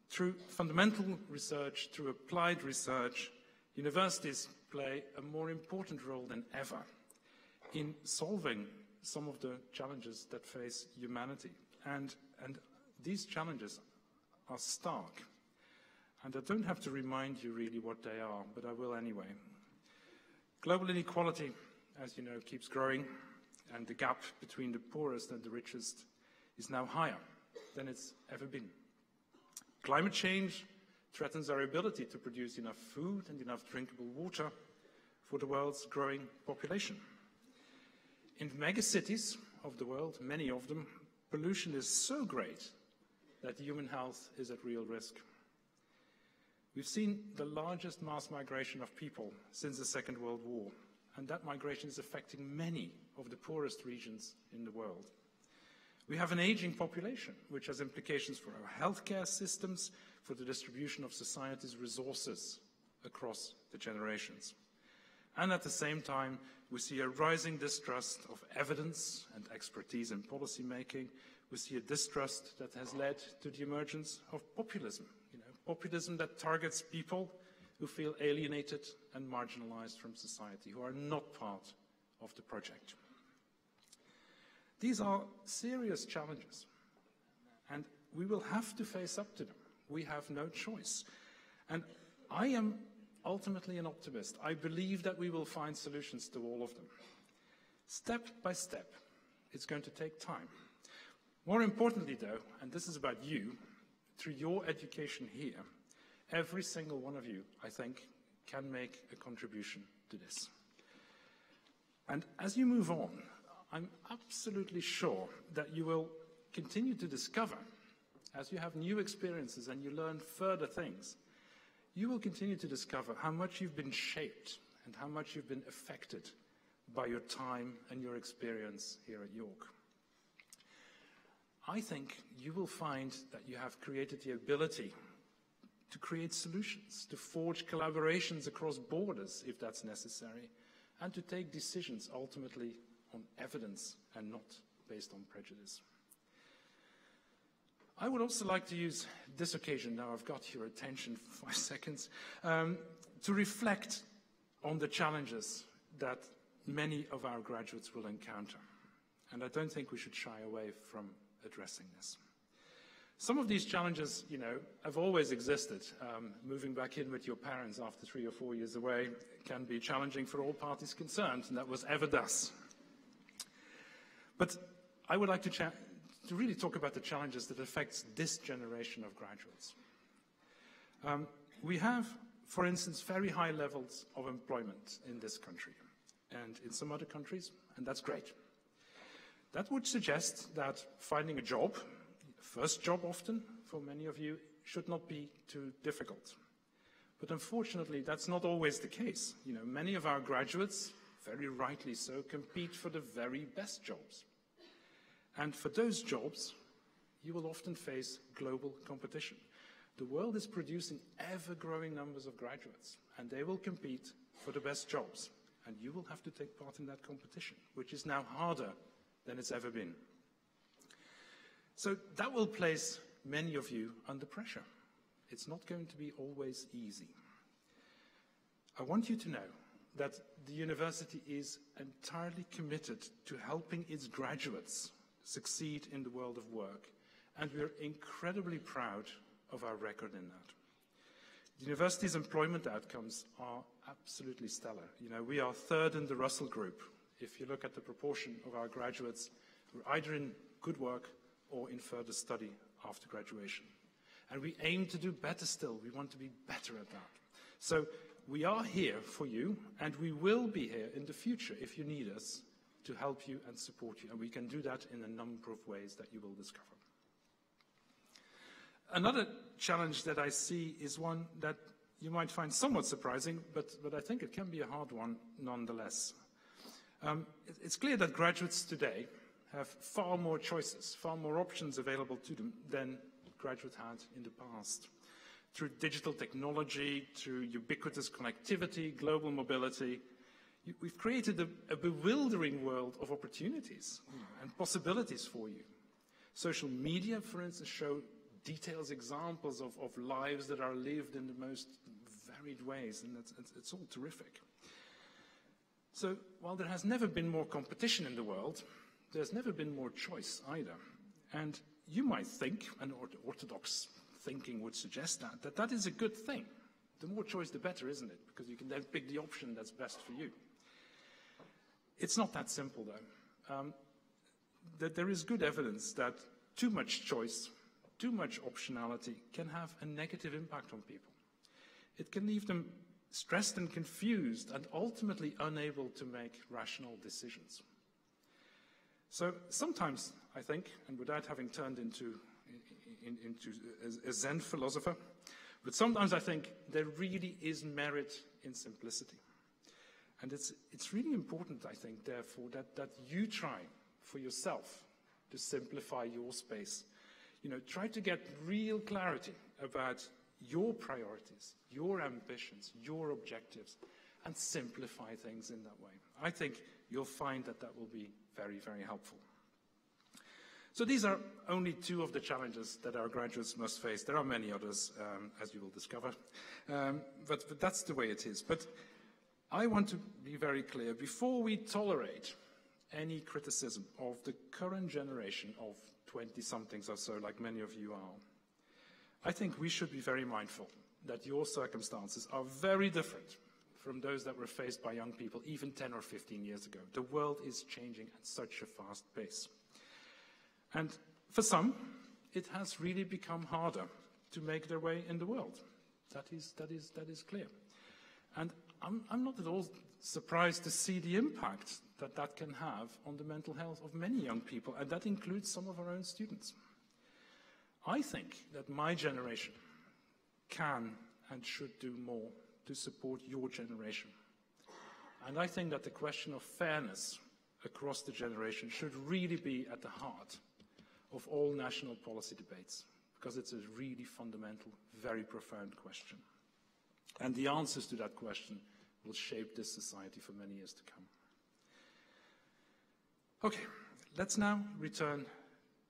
Speaker 2: Through fundamental research, through applied research, universities play a more important role than ever in solving some of the challenges that face humanity. And these challenges are stark. And I don't have to remind you really what they are, but I will anyway. Global inequality, as you know, keeps growing, and the gap between the poorest and the richest is now higher than it's ever been. Climate change threatens our ability to produce enough food and enough drinkable water for the world's growing population. In megacities of the world, many of them, pollution is so great that human health is at real risk. We've seen the largest mass migration of people since the Second World War, and that migration is affecting many of the poorest regions in the world. We have an aging population, which has implications for our healthcare systems, for the distribution of society's resources across the generations. And at the same time, we see a rising distrust of evidence and expertise in policy making. We see a distrust that has led to the emergence of populism, populism that targets people who feel alienated and marginalized from society, who are not part of the project. These are serious challenges, and we will have to face up to them. We have no choice. And I am ultimately an optimist. I believe that we will find solutions to all of them. Step by step, it's going to take time. More importantly, though, and this is about you, through your education here, every single one of you, I think, can make a contribution to this. And as you move on, I'm absolutely sure that you will continue to discover, as you have new experiences and you learn further things, you will continue to discover how much you've been shaped and how much you've been affected by your time and your experience here at York. I think you will find that you have created the ability to create solutions, to forge collaborations across borders if that's necessary, and to take decisions ultimately on evidence and not based on prejudice. I would also like to use this occasion, now I've got your attention for 5 seconds, to reflect on the challenges that many of our graduates will encounter. And I don't think we should shy away from addressing this. Some of these challenges, have always existed. Moving back in with your parents after 3 or 4 years away can be challenging for all parties concerned, and that was ever thus. But I would like to really talk about the challenges that affects this generation of graduates. We have, for instance, very high levels of employment in this country and in some other countries, and that's great. That would suggest that finding a job, first job often for many of you, should not be too difficult. But unfortunately, that's not always the case. Many of our graduates, very rightly so, compete for the very best jobs. And for those jobs, you will often face global competition. The world is producing ever-growing numbers of graduates, and they will compete for the best jobs. And you will have to take part in that competition, which is now harder than it's ever been. So that will place many of you under pressure. It's not going to be always easy. I want you to know that the university is entirely committed to helping its graduates succeed in the world of work, and we're incredibly proud of our record in that. The university's employment outcomes are absolutely stellar. You know, we are third in the Russell Group. If you look at the proportion of our graduates who are either in good work or in further study after graduation. And we aim to do better still. We want to be better at that. So we are here for you, and we will be here in the future if you need us to help you and support you. And we can do that in a number of ways that you will discover. Another challenge that I see is one that you might find somewhat surprising, but I think it can be a hard one nonetheless. It's clear that graduates today have far more choices, far more options available to them than graduates had in the past. Through digital technology, through ubiquitous connectivity, global mobility, we've created a bewildering world of opportunities and possibilities for you. Social media, for instance, show details, examples of lives that are lived in the most varied ways, and it's all terrific. So while there has never been more competition in the world, there's never been more choice either. And you might think, and orthodox thinking would suggest that is a good thing. The more choice, the better, isn't it? Because you can then pick the option that's best for you. It's not that simple, though. That there is good evidence that too much choice, too much optionality can have a negative impact on people. It can leave them stressed and confused and ultimately unable to make rational decisions. So sometimes, I think, and without having turned into a Zen philosopher, but sometimes I think there really is merit in simplicity. And it's really important, I think, therefore, that you try for yourself to simplify your space. You know, try to get real clarity about your priorities, your ambitions, your objectives, and simplify things in that way. I think you'll find that will be very, very helpful. So these are only two of the challenges that our graduates must face. There are many others, as you will discover, but that's the way it is. But I want to be very clear. Before we tolerate any criticism of the current generation of 20-somethings or so, like many of you are, I think we should be very mindful that your circumstances are very different from those that were faced by young people even 10 or 15 years ago. The world is changing at such a fast pace. And for some, it has really become harder to make their way in the world. That is clear. And I'm not at all surprised to see the impact that can have on the mental health of many young people, and that includes some of our own students. I think that my generation can and should do more to support your generation. And I think that the question of fairness across the generation should really be at the heart of all national policy debates, because it's a really fundamental, very profound question. And the answers to that question will shape this society for many years to come. Okay, let's now return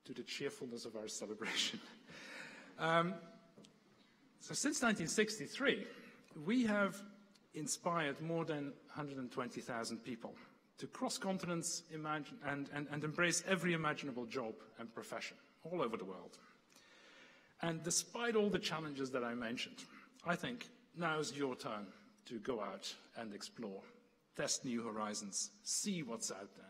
Speaker 2: to the cheerfulness of our celebration. So since 1963, we have inspired more than 120,000 people to cross continents, imagine, and embrace every imaginable job and profession all over the world. And despite all the challenges that I mentioned, I think now's your turn to go out and explore, test new horizons, see what's out there.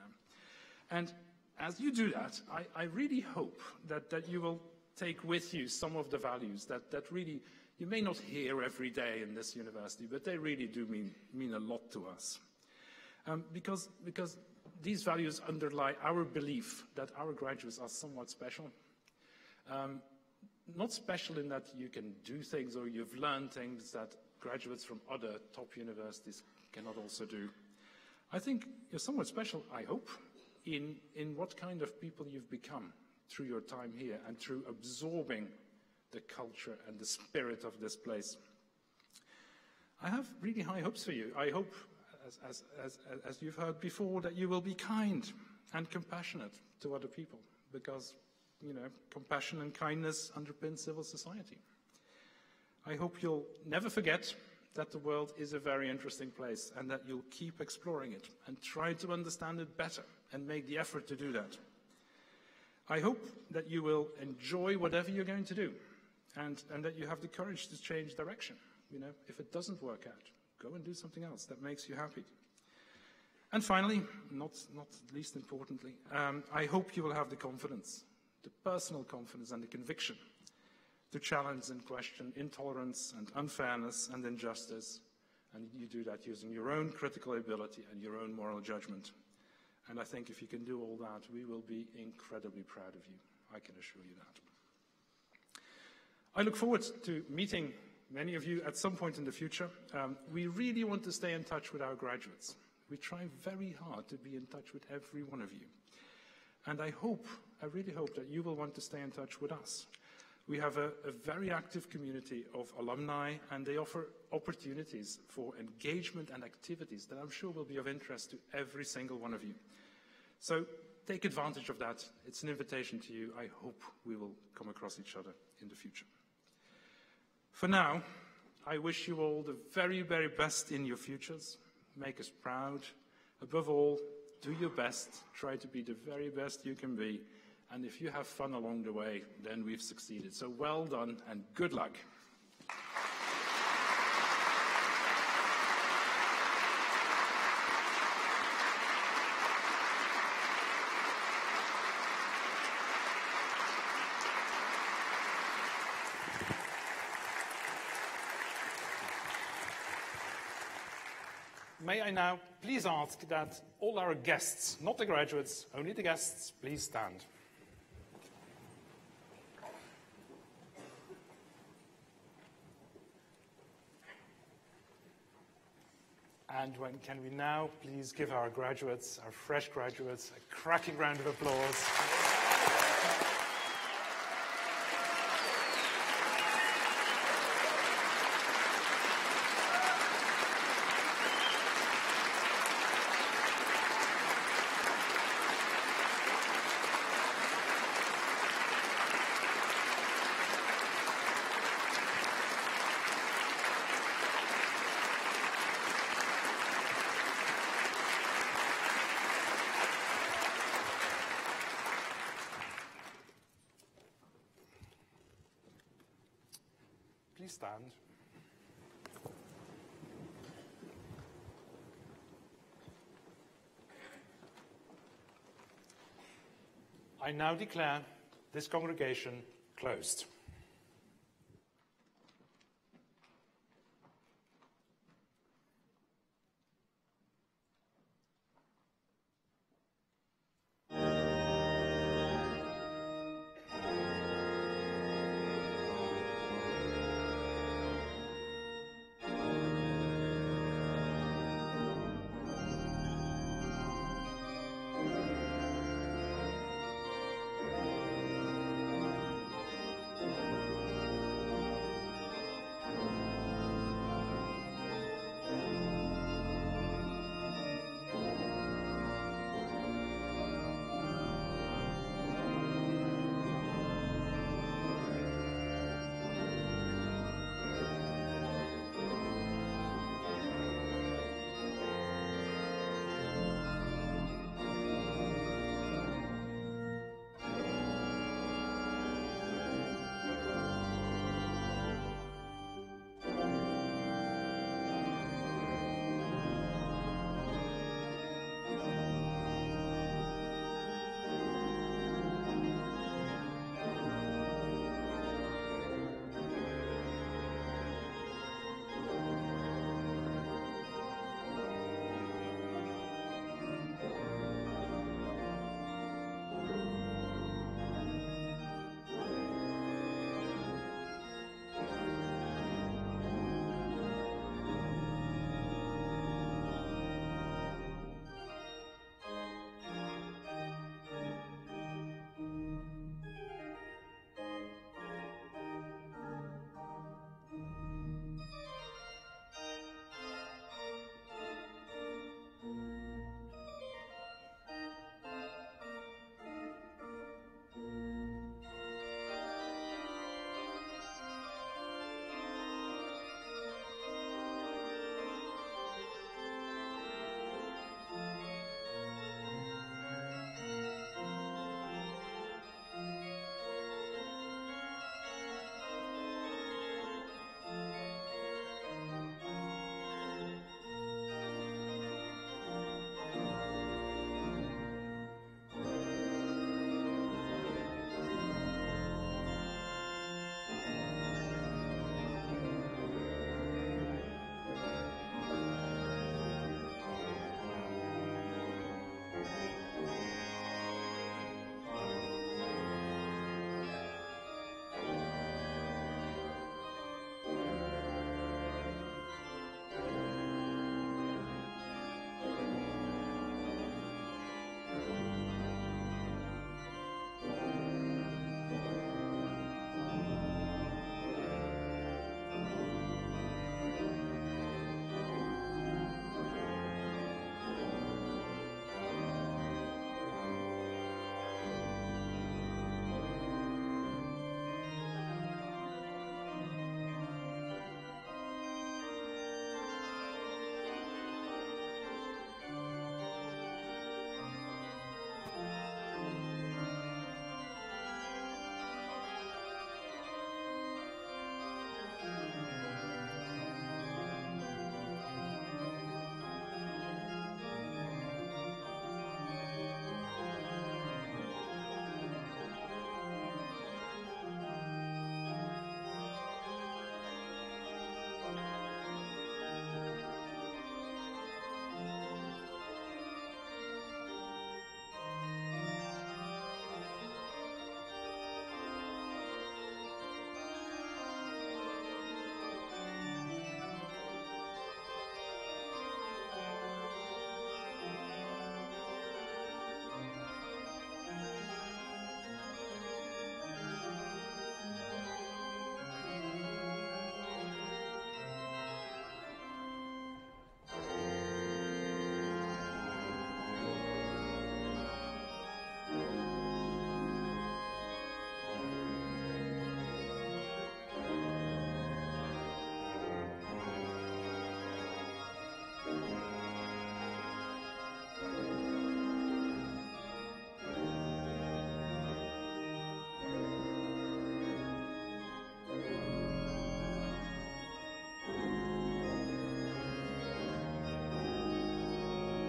Speaker 2: And as you do that, I really hope that you will take with you some of the values that really you may not hear every day in this university, but they really do mean a lot to us. Because these values underlie our belief that our graduates are somewhat special. Not special in that you can do things or you've learned things that graduates from other top universities cannot also do. I think you're somewhat special, I hope, in what kind of people you've become through your time here and through absorbing the culture and the spirit of this place. I have really high hopes for you. I hope, as you've heard before, that you will be kind and compassionate to other people, because, you know, compassion and kindness underpin civil society. I hope you'll never forget that the world is a very interesting place and that you'll keep exploring it and try to understand it better and make the effort to do that. I hope that you will enjoy whatever you're going to do and that you have the courage to change direction. You know, if it doesn't work out, go and do something else that makes you happy. And finally, not least importantly, I hope you will have the confidence, the personal confidence and the conviction to challenge and question intolerance and unfairness and injustice. And you do that using your own critical ability and your own moral judgment. And I think if you can do all that, we will be incredibly proud of you. I can assure you that. I look forward to meeting many of you at some point in the future. We really want to stay in touch with our graduates. We try very hard to be in touch with every one of you. And I really hope that you will want to stay in touch with us. We have a very active community of alumni, and they offer opportunities for engagement and activities that I'm sure will be of interest to every single one of you. So take advantage of that. It's an invitation to you. I hope we will come across each other in the future. For now, I wish you all the very, very best in your futures. Make us proud. Above all, do your best. Try to be the very best you can be. And if you have fun along the way, then we've succeeded. So well done and good luck. May I now please ask that all our guests, not the graduates, only the guests, please stand. And can we now please give our graduates, our fresh graduates, a cracking round of applause. Please stand. I now declare this congregation closed.